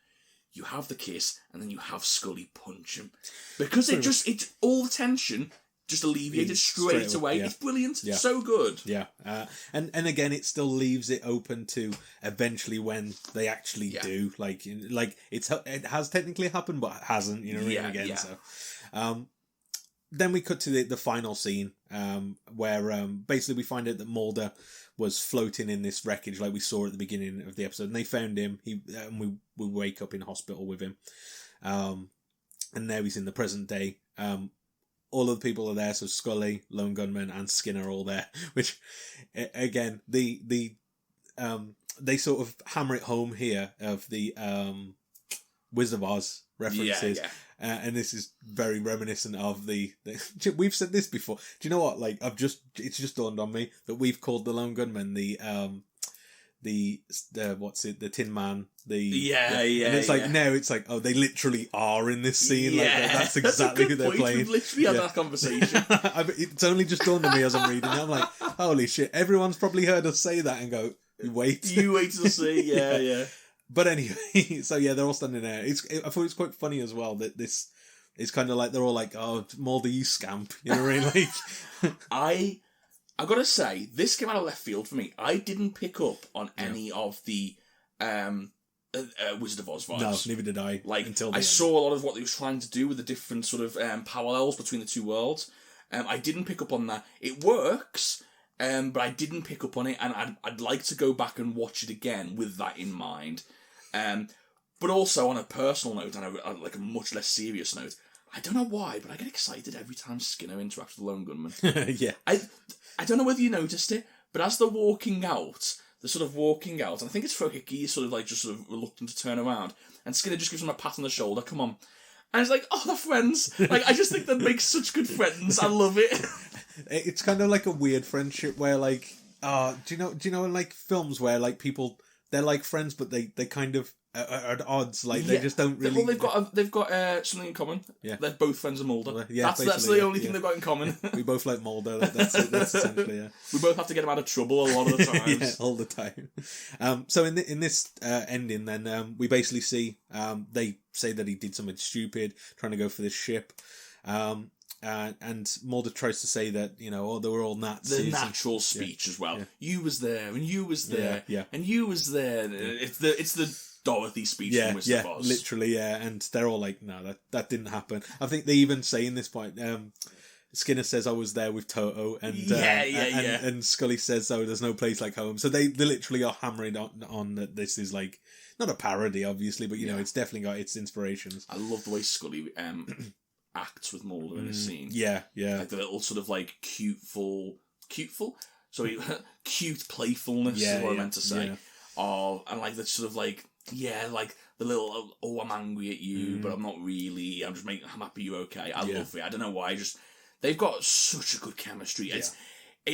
You have the kiss, and then you have Scully punch him. Because it's all the tension just alleviated straight away. Yeah. It's brilliant. Yeah. So good. Yeah. And again, it still leaves it open to eventually when they actually do. Like it has technically happened, but it hasn't, you know what I mean? Again. Yeah. So, then we cut to the final scene, where basically we find out that Mulder was floating in this wreckage like we saw at the beginning of the episode, and they found him. And we wake up in hospital with him, and now he's in the present day. All of the people are there, so Scully, Lone Gunman, and Skinner are all there. Which, again, they sort of hammer it home here of the Wizard of Oz references. Yeah. And this is very reminiscent of the we've said this before. Do you know what? Like, it's just dawned on me that we've called the Lone Gunman the Tin Man. And it's like, now it's like, oh, they literally are in this scene. Yeah. Like, that's exactly who they're point. playing. We've literally had that conversation. It's only just dawned on me as I'm reading it. I'm like, holy shit! Everyone's probably heard us say that and go, wait. You wait to see. Yeah. But anyway, so yeah, they're all standing there. I thought it was quite funny as well that this is kind of like, they're all like, oh, Mulder, you scamp. You know what I mean? Like, I gotta say, this came out of left field for me. I didn't pick up on any of the Wizard of Oz vibes. No, neither did I. Like, until I saw a lot of what they were trying to do with the different sort of parallels between the two worlds. I didn't pick up on that. It works, but I didn't pick up on it, and I'd like to go back and watch it again with that in mind. But also on a personal note, and like a much less serious note, I don't know why, but I get excited every time Skinner interacts with the Lone Gunman. Yeah. I don't know whether you noticed it, but as they're walking out, and I think it's Frohicke is sort of like just sort of reluctant to turn around, and Skinner just gives him a pat on the shoulder, come on. And it's like, oh, they're friends. Like, I just think they make such good friends. I love it. It's kind of like a weird friendship where, like, do you know in like films where like people, they're like friends, but they kind of are at odds. Like, they just don't really. Well, they've got something in common. Yeah, they're both friends of Mulder. Yeah, that's the only thing they've got in common. We both like Mulder. That's essentially, yeah. We both have to get him out of trouble a lot of the times. Yeah, all the time. So in this ending, then we basically see they say that he did something stupid, trying to go for this ship. And Mulder tries to say that, you know, they were all Nazis. The natural speech as well. Yeah. You was there, and you was there, yeah. and you was there. It's the Dorothy speech from Wizard of Oz. Literally, yeah. And they're all like, no, that didn't happen. I think they even say in this point, Skinner says, I was there with Toto, and and Scully says, oh, there's no place like home. So they literally are hammering on that this is like, not a parody, obviously, but, you know, it's definitely got its inspirations. I love the way Scully acts with Mulder in this scene. Yeah. Like the little sort of like cute playfulness is what I meant to say. Yeah. And like the sort of like, like the little, oh, I'm angry at you, but I'm not really. I'm happy you're okay. I love it. I don't know why. They've got such a good chemistry.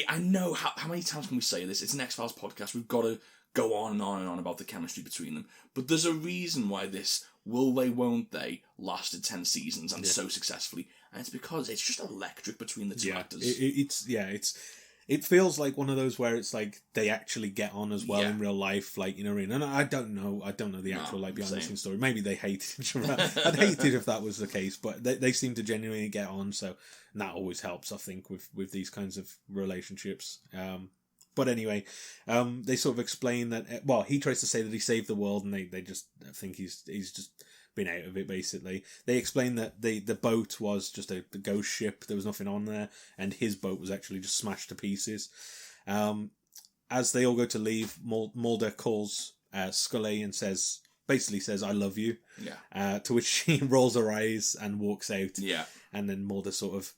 I know how many times can we say this? It's an X-Files podcast. We've got to go on and on and on about the chemistry between them. But there's a reason why this will they, won't they lasted 10 seasons and so successfully. And it's because it's just electric between the two actors. it feels like one of those where it's like they actually get on as well Yeah. in real life, like, you know what I mean? And I don't know the actual like behind the same. scenes story. Maybe they hate each other. I'd hate it if that was the case, but they seem to genuinely get on, so that always helps, I think, with these kinds of relationships. But anyway, they sort of explain that, well, he tries to say that he saved the world, and they just think he's just been out of it, basically. They explain that the boat was just a ghost ship, there was nothing on there, and his boat was actually just smashed to pieces. As they all go to leave, Mulder calls Scully and basically says, "I love you." Yeah. To which she rolls her eyes and walks out. Yeah. And then Mulder sort of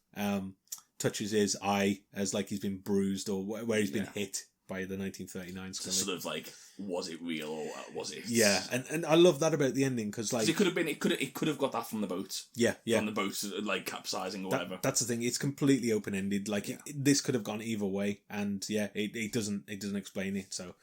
touches his eye as like he's been bruised or where he's been hit by the 1939 Scully. So sort of like, was it real or was it? Yeah, and I love that about the ending because like it could have got that from the boat. Yeah. From the boat like capsizing or whatever. That's the thing. It's completely open ended. Like this could have gone either way, and yeah, it doesn't explain it. So,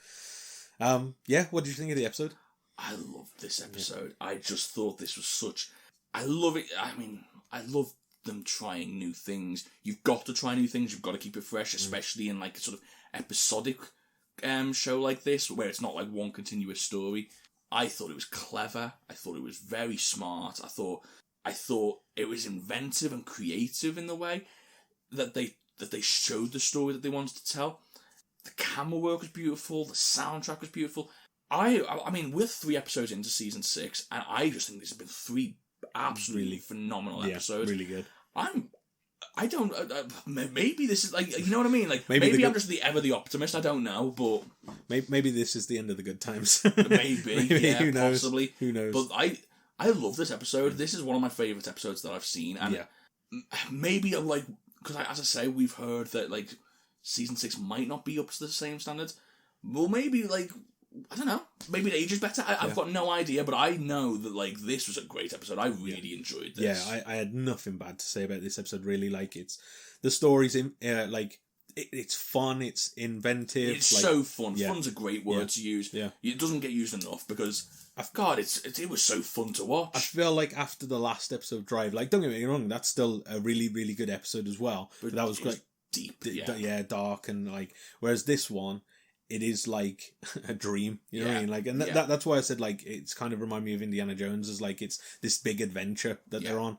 what did you think of the episode? I loved this episode. I just thought this was such. I love it. I mean, I love them trying new things. You've got to try new things. You've got to keep it fresh, especially in like a sort of episodic show like this, where it's not like one continuous story. I thought it was clever. I thought it was very smart. I thought it was inventive and creative in the way that they showed the story that they wanted to tell. The camera work was beautiful. The soundtrack was beautiful. I mean, we're 3 episodes into season 6, and I just think these have been 3 absolutely phenomenal episodes. Really good. I don't. Maybe this is like, you know what I mean. Like maybe I'm just the optimist. I don't know, but maybe this is the end of the good times. maybe yeah, who knows? Possibly. Who knows? But I love this episode. This is one of my favourite episodes that I've seen, and maybe like because as I say, we've heard that like season 6 might not be up to the same standards. Well, maybe like. I don't know. Maybe it ages better. I've got no idea, but I know that like this was a great episode. I really enjoyed this. Yeah, I had nothing bad to say about this episode. Really, like the story's in like it's fun. It's inventive. It's like, so fun. Fun's a great word to use. Yeah, it doesn't get used enough because God, it was so fun to watch. I feel like after the last episode, Drive, like don't get me wrong, that's still a really really good episode as well. But that was great, deep, dark and like. Whereas this one. It is like a dream, you know what I mean? Like, and that's why I said like it's kind of remind me of Indiana Jones, as like it's this big adventure that they're on.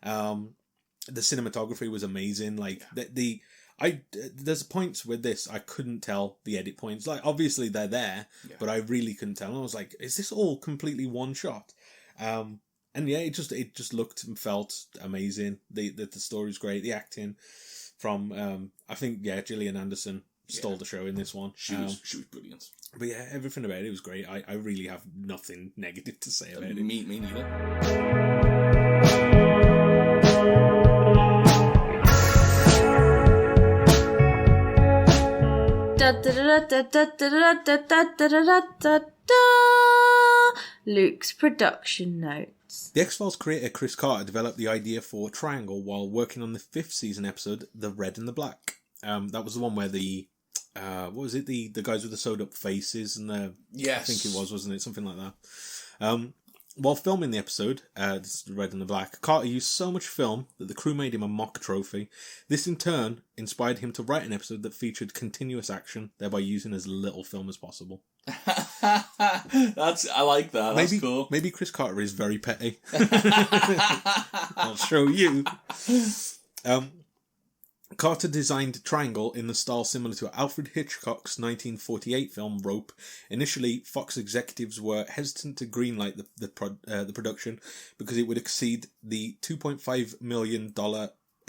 The cinematography was amazing. Like there's points with this I couldn't tell the edit points. Like obviously they're there, but I really couldn't tell. And I was like, is this all completely one shot? And yeah, it just looked and felt amazing. The story's great. The acting from I think Gillian Anderson stole the show in this one. She was brilliant. But yeah, everything about it was great. I really have nothing negative to say about it. Me neither. Luke's production notes. The X-Files creator Chris Carter developed the idea for Triangle while working on the 5th season episode, The Red and the Black. That was the one where the what was it? The guys with the sewed up faces and the yes, I think it was, wasn't it? Something like that. While filming the episode, this is The Red and the Black, Carter used so much film that the crew made him a mock trophy. This in turn inspired him to write an episode that featured continuous action, thereby using as little film as possible. I like that. That's cool. Maybe Chris Carter is very petty. I'll show you. Carter designed Triangle in the style similar to Alfred Hitchcock's 1948 film Rope. Initially, Fox executives were hesitant to greenlight the production because it would exceed the $2.5 million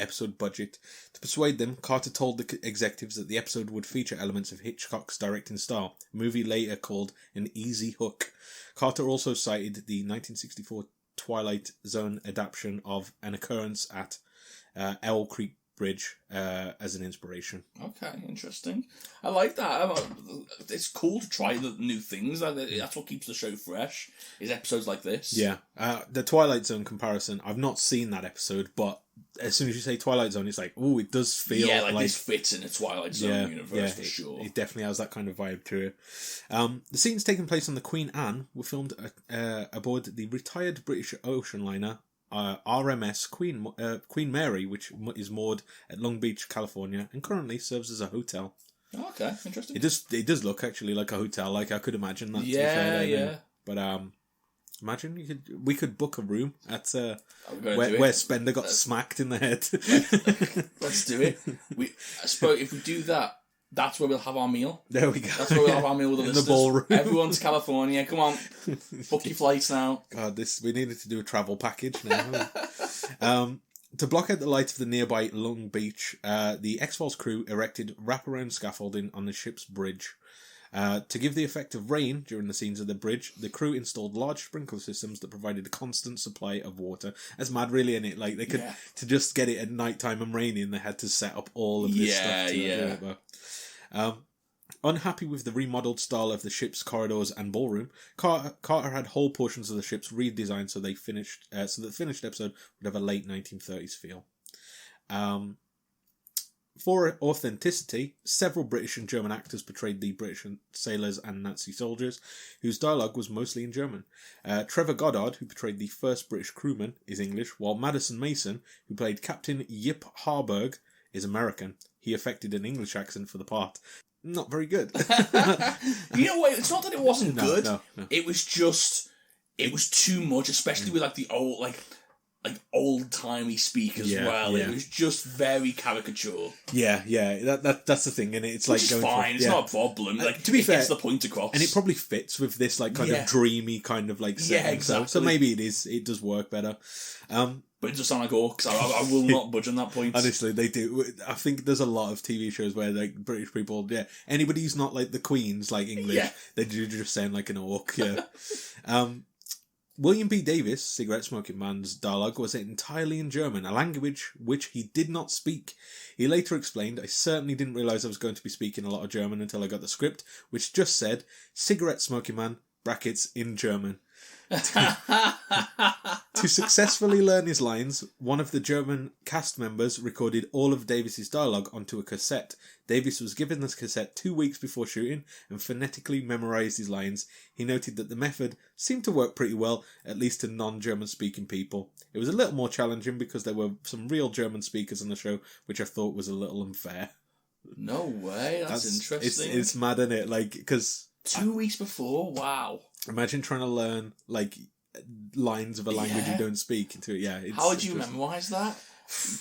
episode budget. To persuade them, Carter told the executives that the episode would feature elements of Hitchcock's directing style, a movie later called An Easy Hook. Carter also cited the 1964 Twilight Zone adaptation of An Occurrence at Owl Creek Bridge as an inspiration. Okay, interesting. I like that. It's cool to try the new things. That's what keeps the show fresh, is episodes like this. Yeah. The Twilight Zone comparison, I've not seen that episode, but as soon as you say Twilight Zone, it's like, oh, it does feel like this fits in a Twilight Zone universe for sure. It definitely has that kind of vibe to it. The scenes taking place on the Queen Anne were filmed aboard the retired British ocean liner RMS Queen Mary, which is moored at Long Beach, California, and currently serves as a hotel. Oh, okay, interesting. It does look actually like a hotel, like I could imagine that. Yeah. But imagine we could book a room at where Spender got smacked in the head. Let's do it. I suppose if we do that, that's where we'll have our meal. There we go. That's where we'll have our meal with the listeners. The ballroom. Everyone's California. Come on, book your flights now. God, we needed to do a travel package now. To block out the light of the nearby Long Beach, the X-Files crew erected wraparound scaffolding on the ship's bridge. To give the effect of rain during the scenes of the bridge, the crew installed large sprinkler systems that provided a constant supply of water. That's mad, really, isn't it? Like, they could, to just get it at night time and raining, they had to set up all of this stuff to do it. Unhappy with the remodeled style of the ship's corridors and ballroom, Carter had whole portions of the ships redesigned so the finished episode would have a late 1930s feel. For authenticity, several British and German actors portrayed the British sailors and Nazi soldiers, whose dialogue was mostly in German. Trevor Goddard, who portrayed the first British crewman, is English, while Madison Mason, who played Captain Yip Harburg, is American. He affected an English accent for the part. Not very good. You know what? It's not that it wasn't good. No. It was just... It was too much, especially with, like, the old... like old-timey speak as well. Yeah. It was just very caricature. Yeah. That's the thing, and it's like Which is fine. It's not a problem. Like, to be fair, gets the point across, and it probably fits with this like kind of dreamy kind of like setting. Yeah, exactly. So maybe it does work better. But it does sound like orcs. I will not budge on that point. Honestly, they do. I think there's a lot of TV shows where like British people, anybody who's not like the Queen's like English, they do just sound like an orc. Yeah. William B. Davis, Cigarette Smoking Man's dialogue was entirely in German, a language which he did not speak. He later explained, "I certainly didn't realise I was going to be speaking a lot of German until I got the script, which just said, Cigarette Smoking Man, brackets, in German." To successfully learn his lines, one of the German cast members recorded all of Davis's dialogue onto a cassette. Davis was given this cassette 2 weeks before shooting and phonetically memorised his lines. He noted that the method seemed to work pretty well, at least to non-German speaking people. It was a little more challenging because there were some real German speakers on the show, which I thought was a little unfair. No way, that's interesting. It's mad, isn't it? Like, because 2 weeks before, wow. Imagine trying to learn like lines of a language you don't speak. How would you memorise that?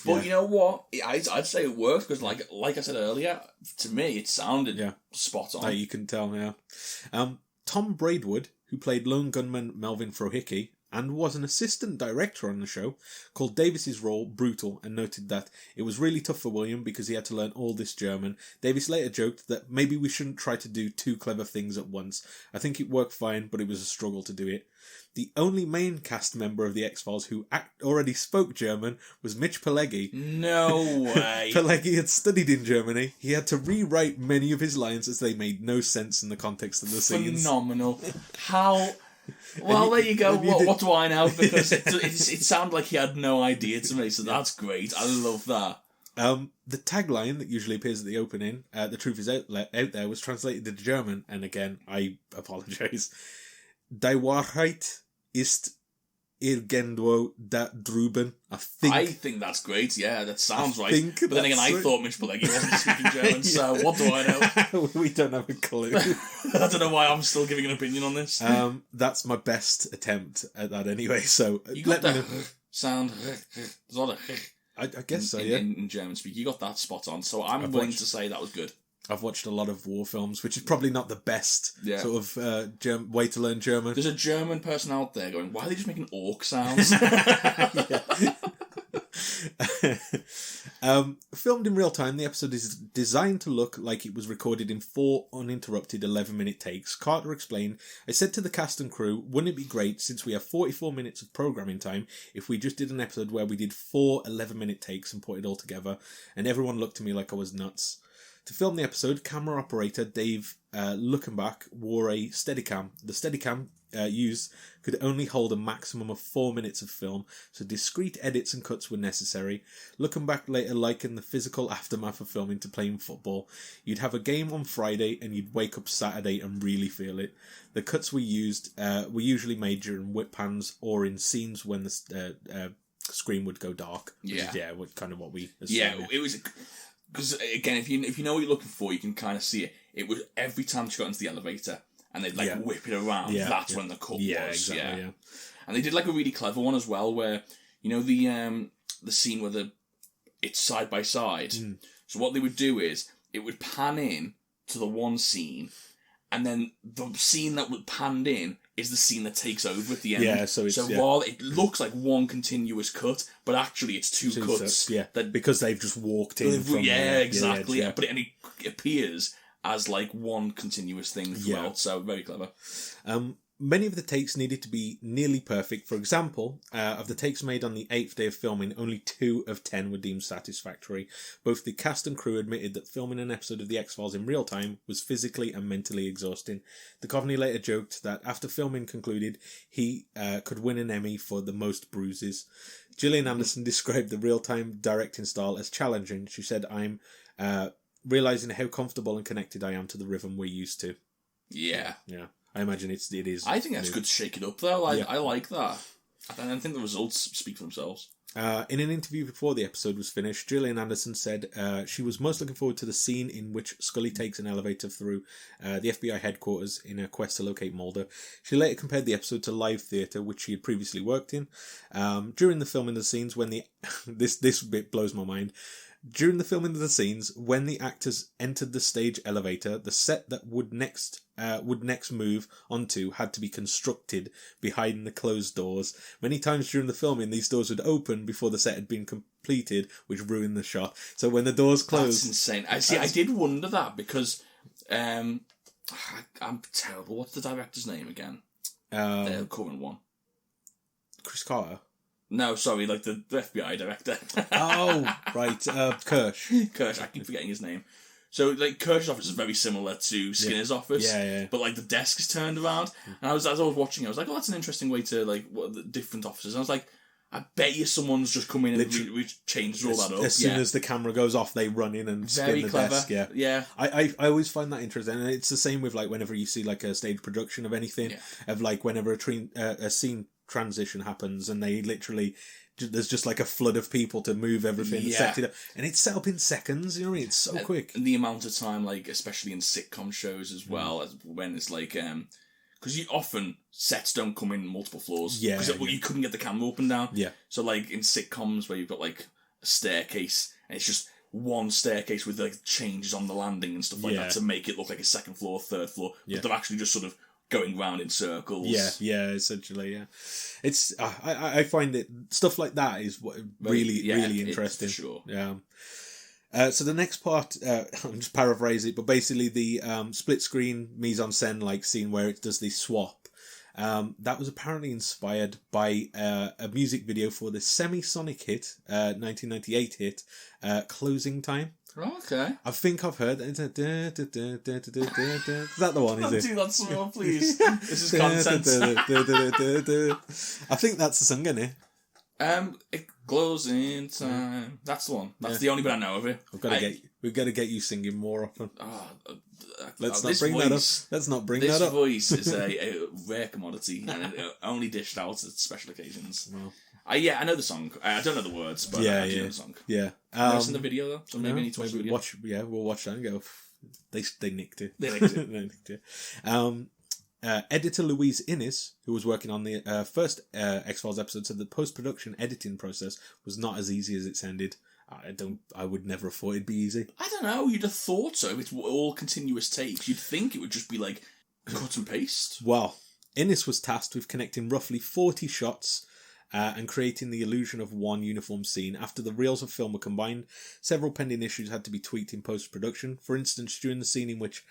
But you know what? I'd say it worked because, like I said earlier, to me it sounded spot on. You can tell now. Tom Braidwood, who played lone gunman Melvin Frohicke and was an assistant director on the show, called Davis's role brutal and noted that it was really tough for William because he had to learn all this German. Davis later joked that maybe we shouldn't try to do two clever things at once. I think it worked fine, but it was a struggle to do it. The only main cast member of the X-Files who already spoke German was Mitch Pileggi. No way. Pileggi had studied in Germany. He had to rewrite many of his lines as they made no sense in the context of the scenes. Phenomenal. How... Well, there you go. What do I know? Because it sounded like he had no idea to me, so that's great. I love that. The tagline that usually appears at the opening, "The truth is out there," was translated into German, and again, I apologise. Die Wahrheit ist irgendwo da drüben. I think that's great, yeah, that sounds right. But then again, I thought Mitch Pileggi wasn't speaking German, so what do I know? We don't have a clue. I don't know why I'm still giving an opinion on this. That's my best attempt at that anyway, so you got let me that know. Sound. I guess so, yeah. In German speak, you got that spot on, so I'm willing to say that was good. I've watched a lot of war films, which is probably not the best sort of way to learn German. There's a German person out there going, why are they just making orc sounds? Filmed in real time, the episode is designed to look like it was recorded in 4 uninterrupted 11-minute takes. Carter explained, "I said to the cast and crew, wouldn't it be great, since we have 44 minutes of programming time, if we just did an episode where we did 4 11-minute takes and put it all together?" And everyone looked at me like I was nuts. To film the episode, camera operator Dave Luckenbach wore a Steadicam. The Steadicam used could only hold a maximum of 4 minutes of film, so discrete edits and cuts were necessary. Luckenbach later likened the physical aftermath of filming to playing football. You'd have a game on Friday and you'd wake up Saturday and really feel it. The cuts we used were usually made during whip pans or in scenes when the screen would go dark. What kind of what we assumed. Yeah, it was because again, if you know what you're looking for, you can kind of see it. It was every time she got into the elevator and they'd whip it around. That's when the cut was. Exactly, yeah. And they did like a really clever one as well, where you know the scene where it's side by side. So what they would do is it would pan in to the one scene, and then the scene that would panned in is the scene that takes over at the end. Yeah, so while it looks like one continuous cut, but actually it's two cuts. Because they've just walked in. Exactly. But it appears as like one continuous thing as well. So very clever. Many of the takes needed to be nearly perfect. For example, of the takes made on the 8th day of filming, only 2 of 10 were deemed satisfactory. Both the cast and crew admitted that filming an episode of The X-Files in real time was physically and mentally exhausting. Duchovny later joked that after filming concluded, he could win an Emmy for the most bruises. Gillian Anderson described the real-time directing style as challenging. She said, "I'm realising how comfortable and connected I am to the rhythm we're used to." Yeah. Yeah. I imagine it is. I think that's good to shake it up, though. I like that. I think the results speak for themselves. In an interview before the episode was finished, Gillian Anderson said she was most looking forward to the scene in which Scully takes an elevator through the FBI headquarters in a quest to locate Mulder. She later compared the episode to live theatre, which she had previously worked in. During the filming of the scenes, when this bit blows my mind. During the filming of the scenes, when the actors entered the stage elevator, the set that would next move onto had to be constructed behind the closed doors. Many times during the filming, these doors would open before the set had been completed, which ruined the shot. So when the doors closed... That's insane. I did wonder that because I'm terrible. What's the director's name again? The current one. Chris Carter? No, sorry, like the FBI director. Oh, right. Kirsch. Kirsch, I keep forgetting his name. So, like, Kirsch's office is very similar to Skinner's office. Yeah. But, like, the desk is turned around. And as I was watching, I was like, oh, that's an interesting way to, like, what the different offices. And I was like, I bet you someone's just come in and changed all that up. As soon as the camera goes off, they run in and spin the desk. Yeah. I always find that interesting. And it's the same with, like, whenever you see, like, a stage production of anything. Of, like, whenever a scene transition happens and they literally there's just like a flood of people to move everything and set it up, and it's set up in seconds. You know what I mean? It's so quick. And the amount of time, like especially in sitcom shows as well, as when it's like because you often sets don't come in multiple floors because you couldn't get the camera up and down. So like in sitcoms where you've got like a staircase and it's just one staircase with like changes on the landing and stuff like that to make it look like a second floor, third floor, but they're actually just sort of going round in circles. Essentially, It's I find it stuff like that is what really interesting. For sure. So the next part, I'm just paraphrasing it, but basically the split screen mise en scène like scene where it does the swap. That was apparently inspired by a music video for the Semisonic hit, 1998 hit, Closing Time. Okay. I think I've heard that. Is that the one, is it? Don't do that some more, please. This is content. I think that's the song, isn't it? Closing Time. That's the one. That's the only bit I know of it. We've got to get you singing more often. Let's not bring that up. This voice is a rare commodity and only dished out at special occasions. Well. I know the song. I don't know the words, but I do know the song. Yeah. Have you seen the video though? So maybe I need to watch the video. We'll watch that and go. They nicked it. They nicked it. Editor Louise Innes, who was working on the first X-Files episode, said the post-production editing process was not as easy as it sounded. I would never have thought it'd be easy. I don't know. You'd have thought so. If it's all continuous takes, you'd think it would just be like cut and paste. Well, Innes was tasked with connecting roughly 40 shots and creating the illusion of one uniform scene. After the reels of film were combined, several pending issues had to be tweaked in post-production. For instance, during the scene in which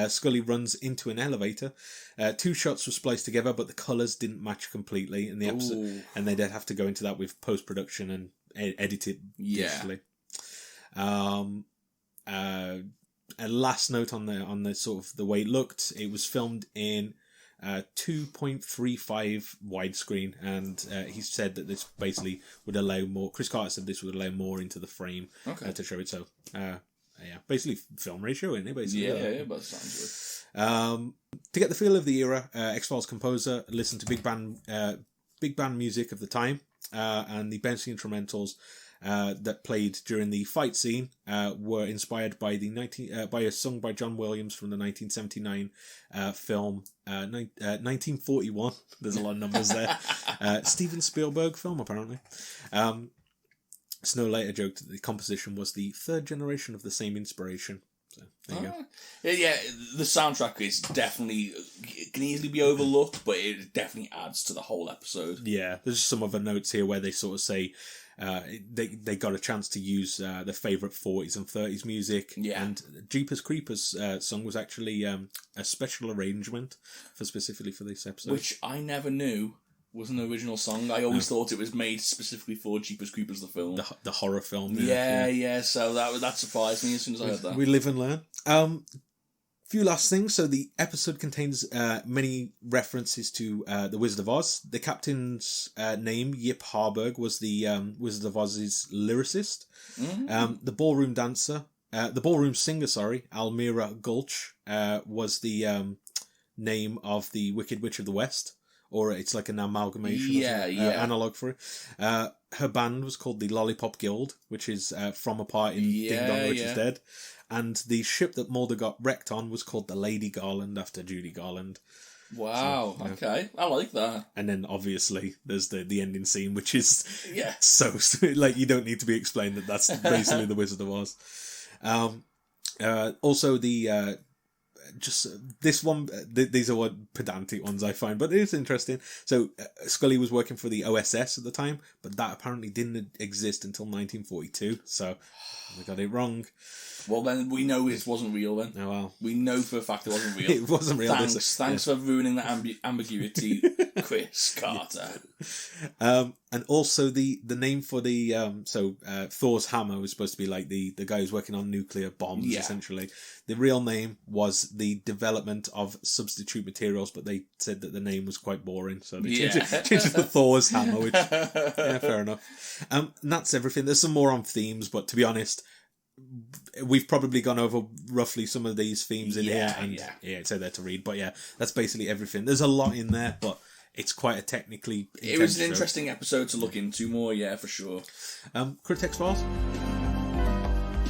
Scully runs into an elevator, 2 shots were spliced together, but the colours didn't match completely in the episode, and they'd have to go into that with post-production and edit it digitally. A last note on the sort of the way it looked, it was filmed in 2.35 widescreen, and he said that this basically would allow more. Chris Carter said this would allow more into the frame to show it. So, basically film ratio, isn't it? Basically, but sounds good. To get the feel of the era, X-Files composer listened to big band music of the time. and the bouncy instrumentals that played during the fight scene were inspired by by a song by John Williams from the 1979 film 1941. There's a lot of numbers there. Steven Spielberg film, apparently. Snow later joked that the composition was the third generation of the same inspiration. So there you go. Yeah, the soundtrack is definitely, it can easily be overlooked, but it definitely adds to the whole episode. Yeah, there's some other notes here where they sort of say they got a chance to use their favourite 40s and 30s music. Yeah. And Jeepers Creepers song was actually a special arrangement specifically for this episode. Which I never knew was an original song. I always thought it was made specifically for Jeepers Creepers the film. The horror film. Yeah. So that surprised me as soon as I heard that. We live and learn. Few last things. So the episode contains many references to the Wizard of Oz. The captain's name, Yip Harburg, was the Wizard of Oz's lyricist. The ballroom singer, Almira Gulch, was the name of the Wicked Witch of the West. Or it's like an amalgamation, analog for it. Her band was called the Lollipop Guild, which is from a part in Ding Dong, Rich is Dead. And the ship that Mulder got wrecked on was called the Lady Garland, after Judy Garland. Wow, so, okay. I like that. And then, obviously, there's the ending scene, which is so like, you don't need to be explained that that's basically the Wizard of Oz. Also, the... just this one, these are what pedantic ones I find, but it is interesting. So Scully was working for the OSS at the time, but that apparently didn't exist until 1942, so they got it wrong. Well, then we know it wasn't real then. Oh, well. We know for a fact it wasn't real. It wasn't real. Thanks for ruining that ambiguity, Chris Carter. And also the name for the Thor's hammer was supposed to be like the guy who's working on nuclear bombs, essentially. The real name was the development of substitute materials, but they said that the name was quite boring, so they changed it to Thor's hammer, which fair enough. And that's everything. There's some more on themes, but to be honest, we've probably gone over roughly some of these themes in here, and it's out there to read. But yeah, that's basically everything. There's a lot in there, but it's quite a technically intense It was an show. interesting episode to look into more, for sure. Critic Files?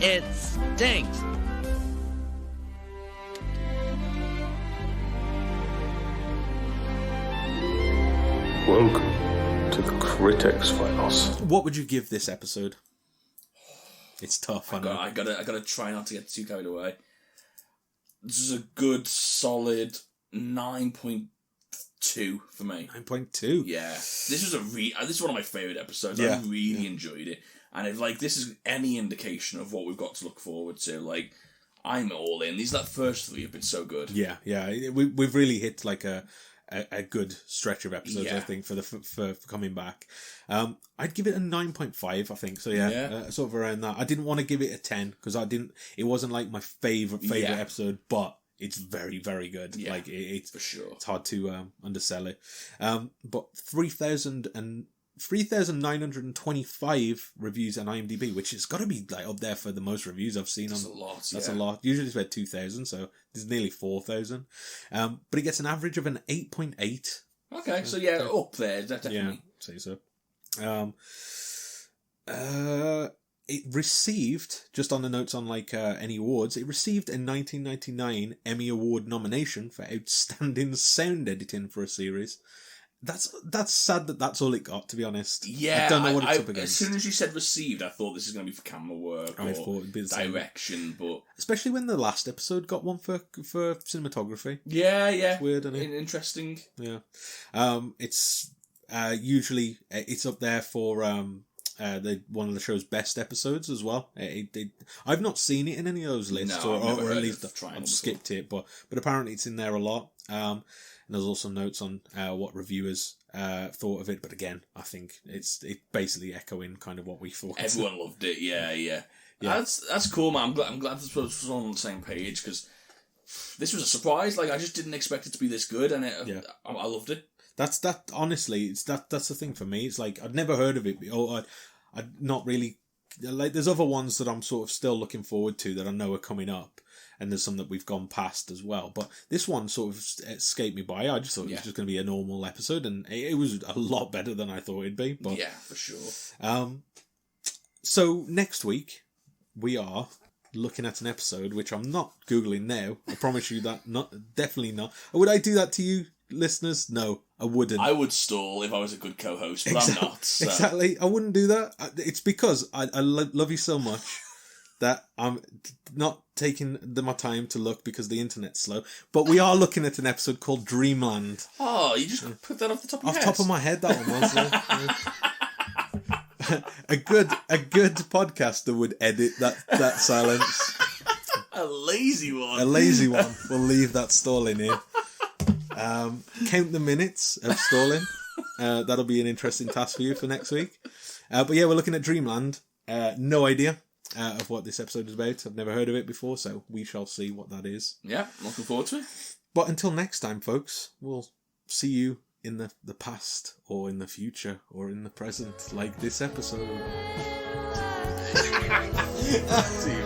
It stinks. Welcome to the Critics Files. What would you give this episode? It's tough. I gotta try not to get too carried away. This is a good, solid 9.2 for me. 9.2. Yeah, this is this is one of my favorite episodes. I really enjoyed it, and if this is any indication of what we've got to look forward to, I'm all in. These first three have been so good. Yeah. We've really hit a good stretch of episodes, I think, for coming back. I'd give it a 9.5, I think. So sort of around that. I didn't want to give it a 10 because it wasn't like my favorite episode, but it's very, very good. Yeah, it's for sure. It's hard to undersell it. But 3,925 reviews on IMDb, which has got to be up there for the most reviews I've seen. That's a lot. That's a lot. Usually it's about 2,000, so there's nearly 4,000. But it gets an average of an 8.8. Okay, so up there, definitely. Yeah, say so. It received, just on the notes on any awards, it received a 1999 Emmy Award nomination for Outstanding Sound Editing for a series. That's sad that that's all it got, to be honest. Yeah, I don't know what it's up against. As soon as you said received, I thought this is going to be for camera work or direction, but especially when the last episode got one for cinematography. Yeah. It's weird, isn't it? Interesting. Yeah. It's usually it's up there for one of the show's best episodes as well. I've not seen it in any of those lists, or at least I've skipped it, but apparently it's in there a lot. And there's also notes on what reviewers thought of it, but again, I think it's basically echoing kind of what we thought. Everyone loved it, yeah. That's cool, man. I'm glad this was on the same page, because this was a surprise. I just didn't expect it to be this good, and I loved it. That's honestly, that's the thing for me. It's I'd never heard of it, or I'd not really there's other ones that I'm sort of still looking forward to that I know are coming up. and there's some that we've gone past as well. But this one sort of escaped me by. I just thought it was just going to be a normal episode, and it was a lot better than I thought it'd be. But yeah, for sure. So next week we are looking at an episode which I'm not Googling now. I promise you that. Definitely not. Would I do that to you, listeners? No, I wouldn't. I would stall if I was a good co-host, but I'm not. So. Exactly. I wouldn't do that. It's because I love you so much that I'm not taking my time to look because the internet's slow. But we are looking at an episode called Dreamland. Oh, you just put that off the top of your head? Off the top of my head, that one was. A good podcaster would edit that silence. A lazy one. A lazy one. We'll leave that stalling here. Count the minutes of stalling. That'll be an interesting task for you for next week. But yeah, we're looking at Dreamland. No idea of what this episode is about. I've never heard of it before, so we shall see what that is. Yeah, looking forward to it. But until next time, folks, we'll see you in the past, or in the future, or in the present, like this episode. See you.